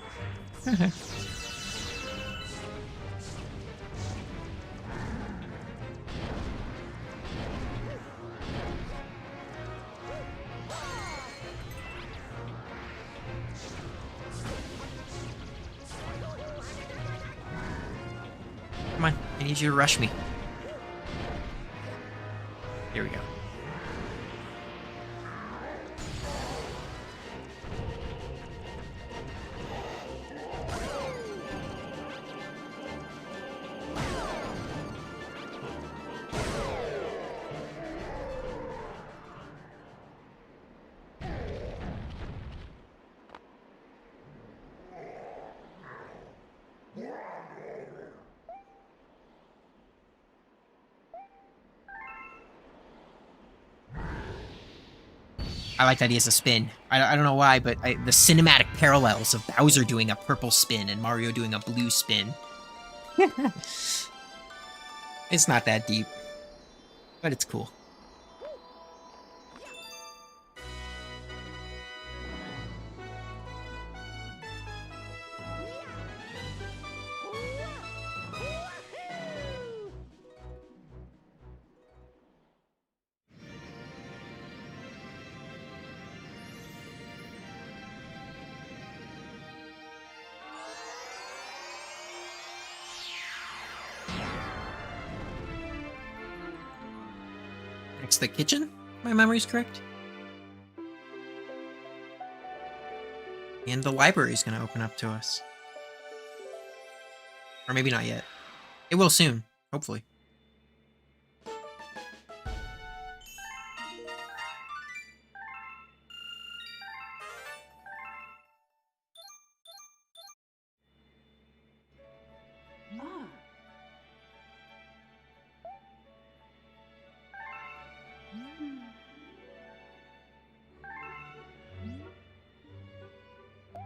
Come on, I need you to rush me. Here we go. I like that he has a spin. I don't know why, but the cinematic parallels of Bowser doing a purple spin and Mario doing a blue spin. It's not that deep, but it's cool. It's the kitchen? My memory's correct. And the library's gonna open up to us. Or maybe not yet. It will soon, hopefully.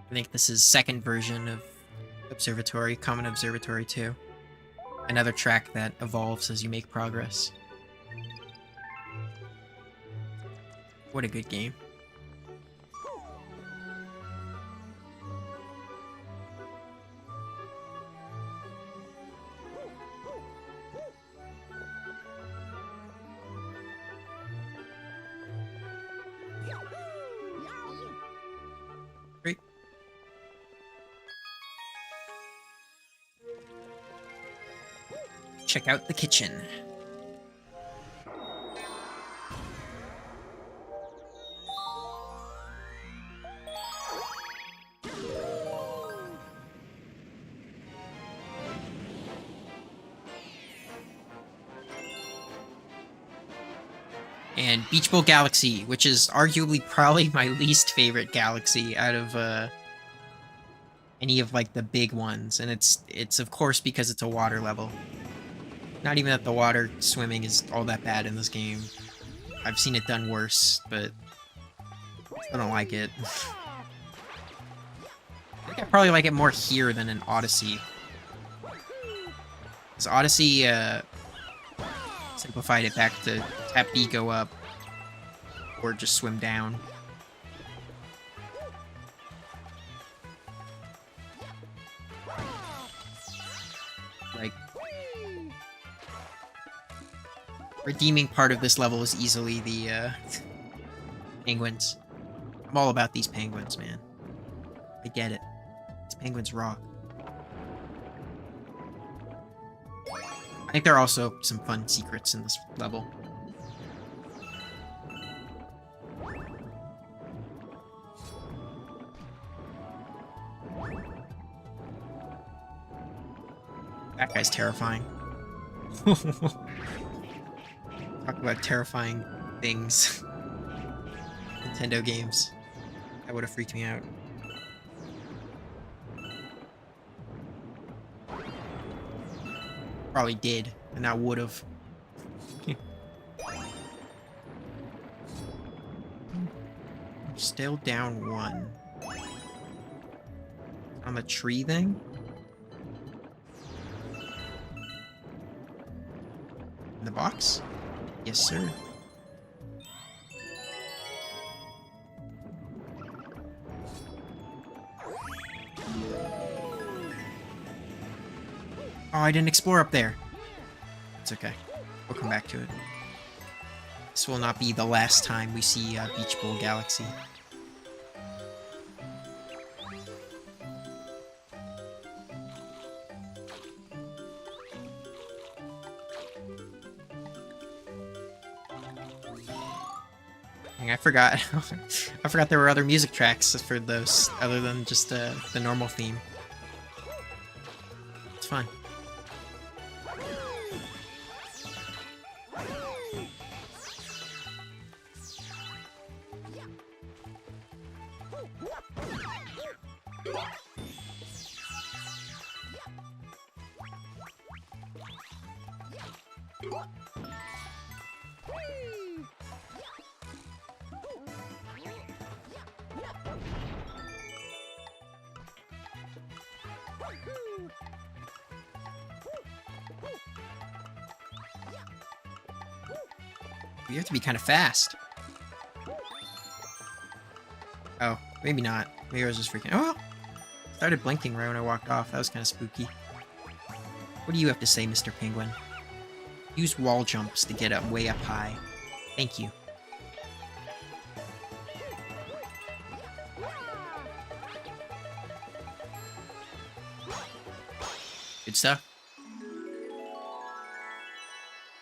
I think this is second version of Observatory, Common Observatory 2. Another track that evolves as you make progress. What a good game. Great. Check out the kitchen. And Beach Bowl Galaxy, which is arguably probably my least favorite galaxy out of any of like the big ones, and it's of course because it's a water level. Not even that the water swimming is all that bad in this game. I've seen it done worse, but I don't like it. I think I probably like it more here than in Odyssey. Because Odyssey simplified it back to tap B, go up, or just swim down. Like, redeeming part of this level is easily the penguins. I'm all about these penguins, man. I get it. These penguins rock. I think there are also some fun secrets in this level. That guy's terrifying. Talk about terrifying things. Nintendo games. That would have freaked me out. Probably did, and I would have. Still down one. On the tree thing? In the box? Yes, sir. Oh, I didn't explore up there. It's okay. We'll come back to it. This will not be the last time we see Beach Bowl Galaxy. I forgot. I forgot there were other music tracks for those, other than just the normal theme. It's fun. You have to be kind of fast. Oh, maybe not. Maybe I was just freaking. Oh! Started blinking right when I walked off. That was kind of spooky. What do you have to say, Mr. Penguin? Use wall jumps to get up way up high. Thank you. Good stuff.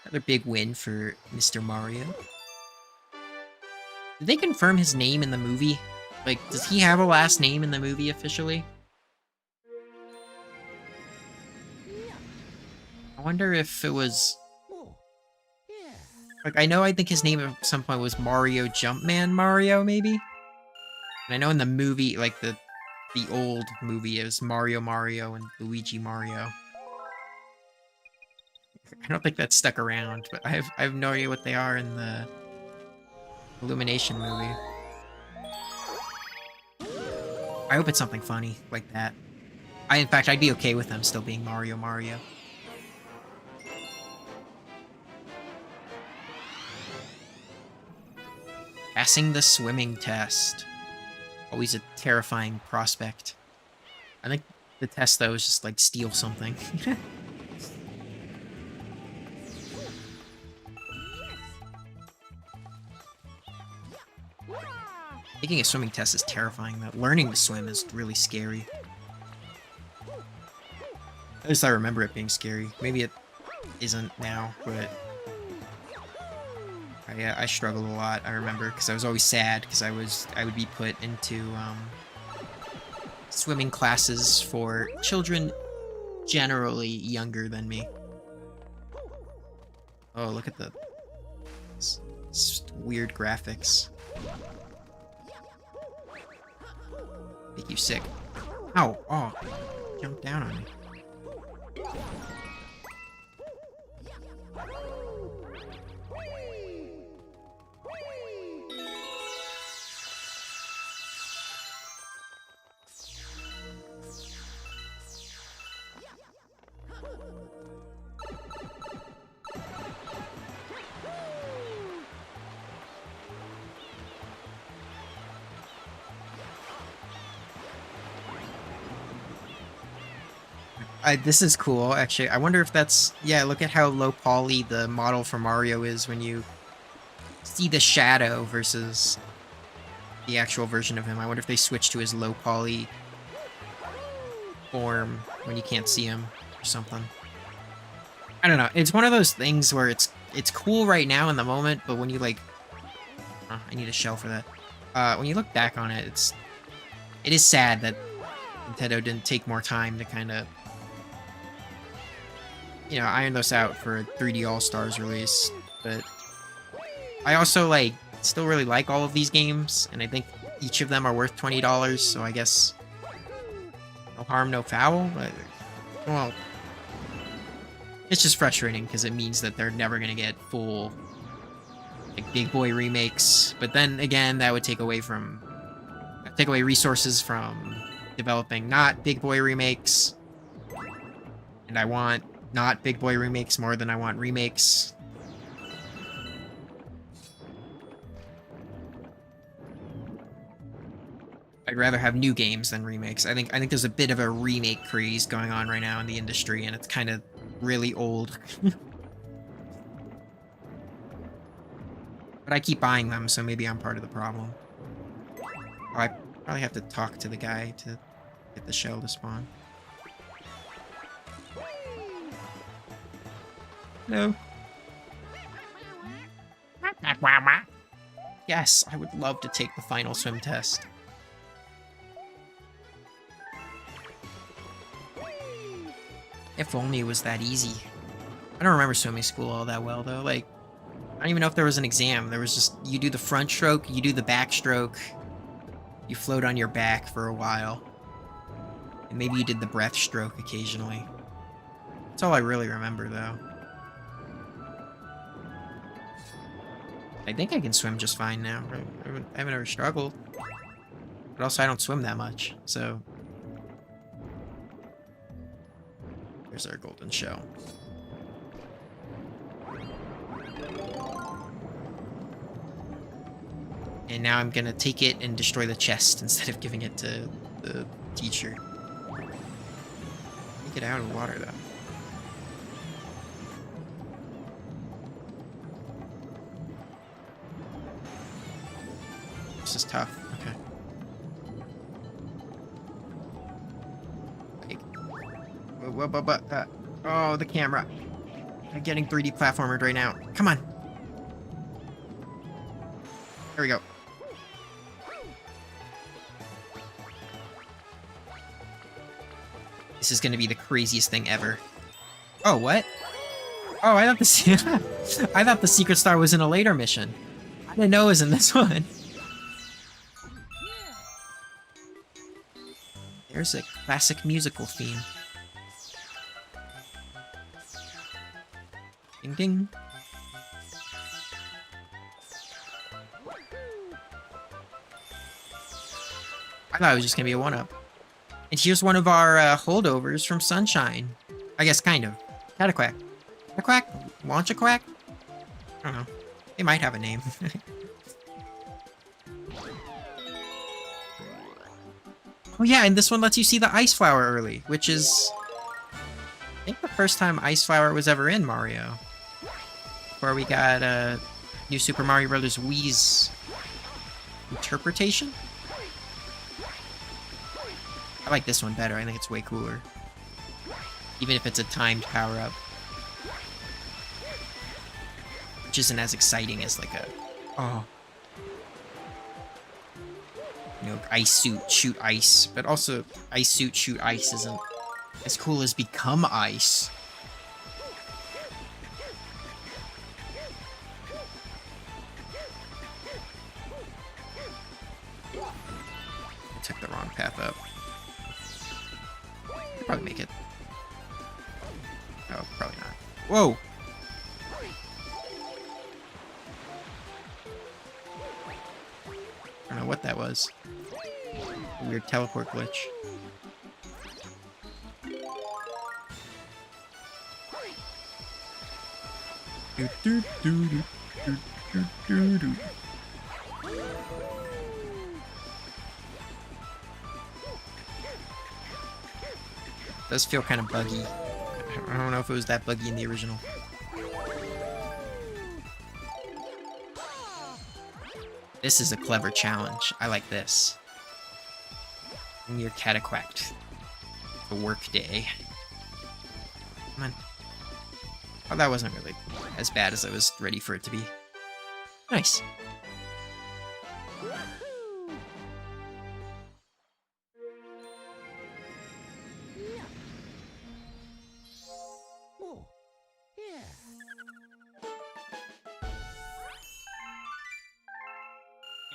Another big win for Mr. Mario. Did they confirm his name in the movie? Like, does he have a last name in the movie officially? I wonder if it was... Like, I think his name at some point was Mario Jumpman Mario, maybe? And I know in the movie, like, the old movie, it was Mario Mario and Luigi Mario. I don't think that stuck around, but I have no idea what they are in the Illumination movie. I hope it's something funny like that. In fact, I'd be okay with them still being Mario Mario. Passing the swimming test. Always a terrifying prospect. I think the test, though, is just like steal something. Taking a swimming test is terrifying, though. Learning to swim is really scary. At least I remember it being scary. Maybe it isn't now, but... I struggled a lot, I remember, because I was always sad, because I would be put into, swimming classes for children generally younger than me. Oh, look at the weird graphics. Make you sick. Ow! Oh! Jump down on me. This is cool, actually. I wonder if that's... Yeah, look at how low poly the model for Mario is when you see the shadow versus the actual version of him. I wonder if they switch to his low poly form when you can't see him or something. I don't know. It's one of those things where it's cool right now in the moment, but when you, like... Oh, I need a shell for that. When you look back on it, it is sad that Nintendo didn't take more time to kind of... You know, iron those out for a 3D All-Stars release, but I also, like, still really like all of these games, and I think each of them are worth $20, so I guess no harm, no foul, but, well, it's just frustrating, because it means that they're never going to get full, like, Big Boy remakes, but then, again, that would take away resources from developing not Big Boy remakes, and I want not Big Boy remakes more than I want remakes. I'd rather have new games than remakes. I think there's a bit of a remake craze going on right now in the industry, and it's kind of really old. But I keep buying them, so maybe I'm part of the problem. Oh, I probably have to talk to the guy to get the shell to spawn. No. Yes, I would love to take the final swim test. If only it was that easy. I don't remember swimming school all that well, though. Like, I don't even know if there was an exam. There was just, you do the front stroke, you do the back stroke, you float on your back for a while, and maybe you did the breath stroke occasionally. That's all I really remember, though. I think I can swim just fine now. I haven't ever struggled. But also, I don't swim that much, so... There's our golden shell. And now I'm gonna take it and destroy the chest instead of giving it to the teacher. Take it out of the water, though. This is tough. Okay. Oh, the camera. I'm getting 3D platformered right now. Come on. There we go. This is gonna be the craziest thing ever. Oh, what? Oh, I thought I thought the secret star was in a later mission. I didn't know it was in this one. There's a classic musical theme. Ding ding. I thought it was just gonna be a one-up. And here's one of our holdovers from Sunshine. I guess kind of. Cataquack. Cataquack? Launch-a-quack? I don't know. They might have a name. Oh yeah, and this one lets you see the Ice Flower early, which is... I think the first time Ice Flower was ever in Mario. Before we got New Super Mario Bros. Wii's interpretation? I like this one better. I think it's way cooler. Even if it's a timed power-up. Which isn't as exciting as like a... Oh. You know, ice suit, shoot ice. But also, ice suit, shoot ice isn't as cool as become ice. I took the wrong path up. I'll probably make it. Oh, probably not. Whoa! I don't know what that was. A weird teleport glitch. Do, do, do, do, do, do, do, do. Does feel kind of buggy. I don't know if it was that buggy in the original. This is a clever challenge. I like this. And you're cataquacked. A work day. Come on. Oh, that wasn't really as bad as I was ready for it to be. Nice.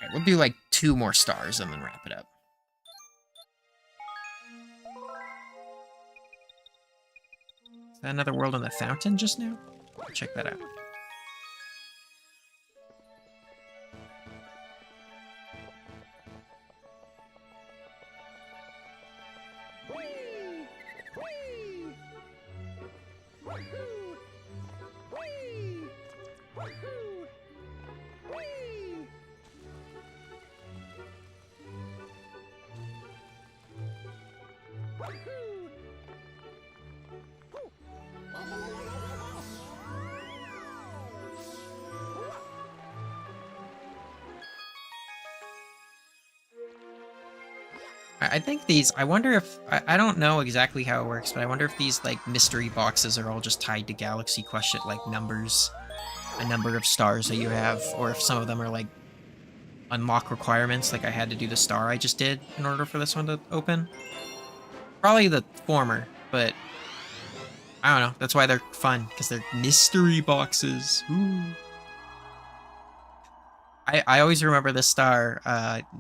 Alright, we'll do like 2 more stars and then wrap it up. Is that another world on the fountain just now? I'll check that out. I think these, I wonder if, I don't know exactly how it works, but I wonder if these, like, mystery boxes are all just tied to galaxy question, like, numbers, a number of stars that you have, or if some of them are, like, unlock requirements, like I had to do the star I just did in order for this one to open. Probably the former, but I don't know. That's why they're fun, because they're mystery boxes. Ooh. I always remember the star,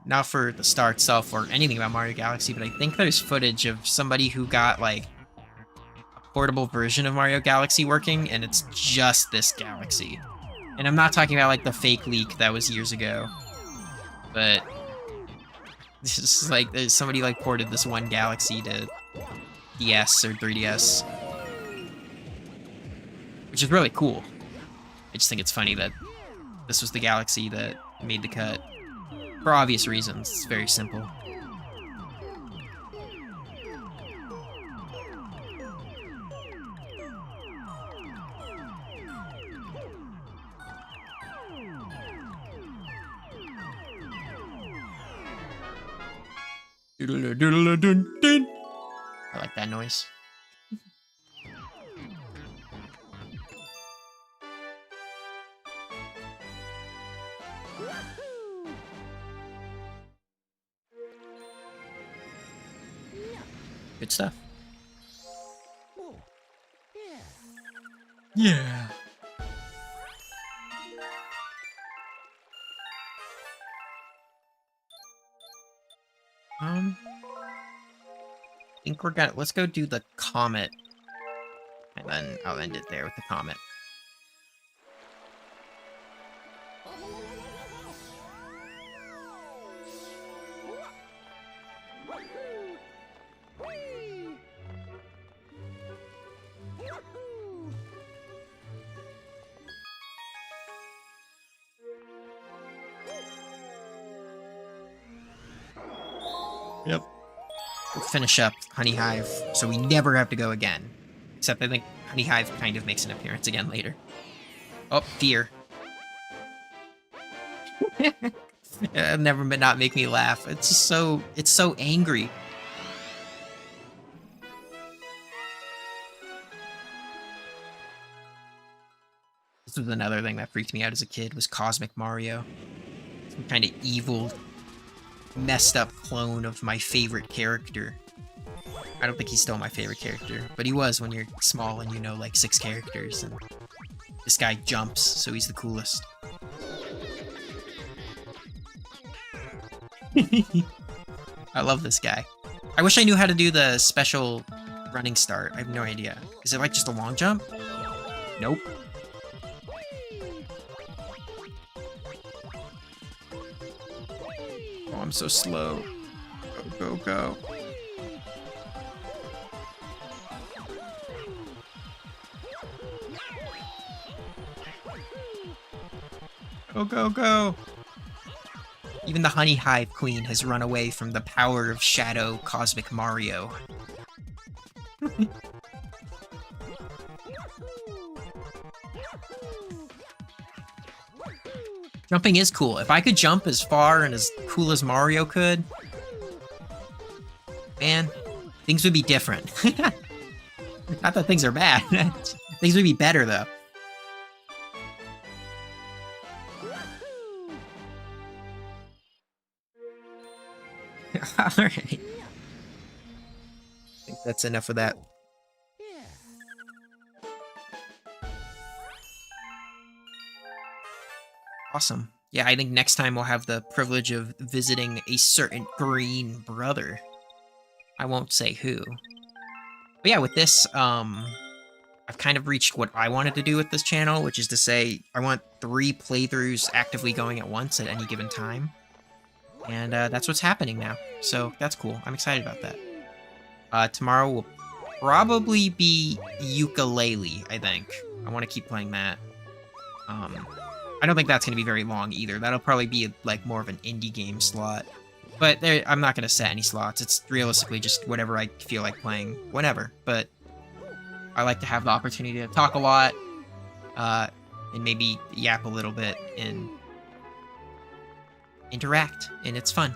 not for the star itself or anything about Mario Galaxy, but I think there's footage of somebody who got, like, a portable version of Mario Galaxy working, and it's just this galaxy. And I'm not talking about, like, the fake leak that was years ago, but this is, like, somebody, like, ported this one galaxy to DS or 3DS, which is really cool. I just think it's funny that this was the galaxy that made the cut. For obvious reasons. It's very simple. I like that noise. Good stuff. Yeah. I think we're gonna, let's go do the comet, and then I'll end it there with the comet. Yep. We'll finish up Honey Hive, so we never have to go again. Except I think Honey Hive kind of makes an appearance again later. Oh, fear. It'll never not make me laugh. It's just so, it's so angry. This was another thing that freaked me out as a kid, was Cosmic Mario. Some kind of evil, messed up clone of my favorite character. I don't think he's still my favorite character, but he was when you're small and you know like 6 characters, and this guy jumps, so he's the coolest. I love this guy. I wish I knew how to do the special running start. I have no idea. Is it like just a long jump? Nope. Oh, I'm so slow. Go, go, go. Go, go, go. Even the Honey Hive Queen has run away from the power of Shadow Cosmic Mario. Jumping is cool. If I could jump as far and as cool as Mario could, man, things would be different. Not that things are bad. Things would be better, though. Alright. I think that's enough of that. Awesome. Yeah, I think next time we'll have the privilege of visiting a certain green brother. I won't say who. But yeah, with this, I've kind of reached what I wanted to do with this channel, which is to say, I want 3 playthroughs actively going at once at any given time. And that's what's happening now. So that's cool. I'm excited about that. Tomorrow will probably be Ukulele, I think. I want to keep playing that. I don't think that's going to be very long either. That'll probably be like more of an indie game slot. But I'm not going to set any slots. It's realistically just whatever I feel like playing whenever. But I like to have the opportunity to talk a lot, and maybe yap a little bit and interact, and it's fun.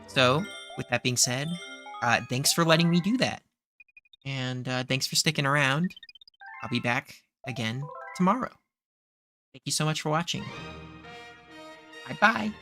So with that being said, thanks for letting me do that. And thanks for sticking around. I'll be back again tomorrow. Thank you so much for watching. Bye bye.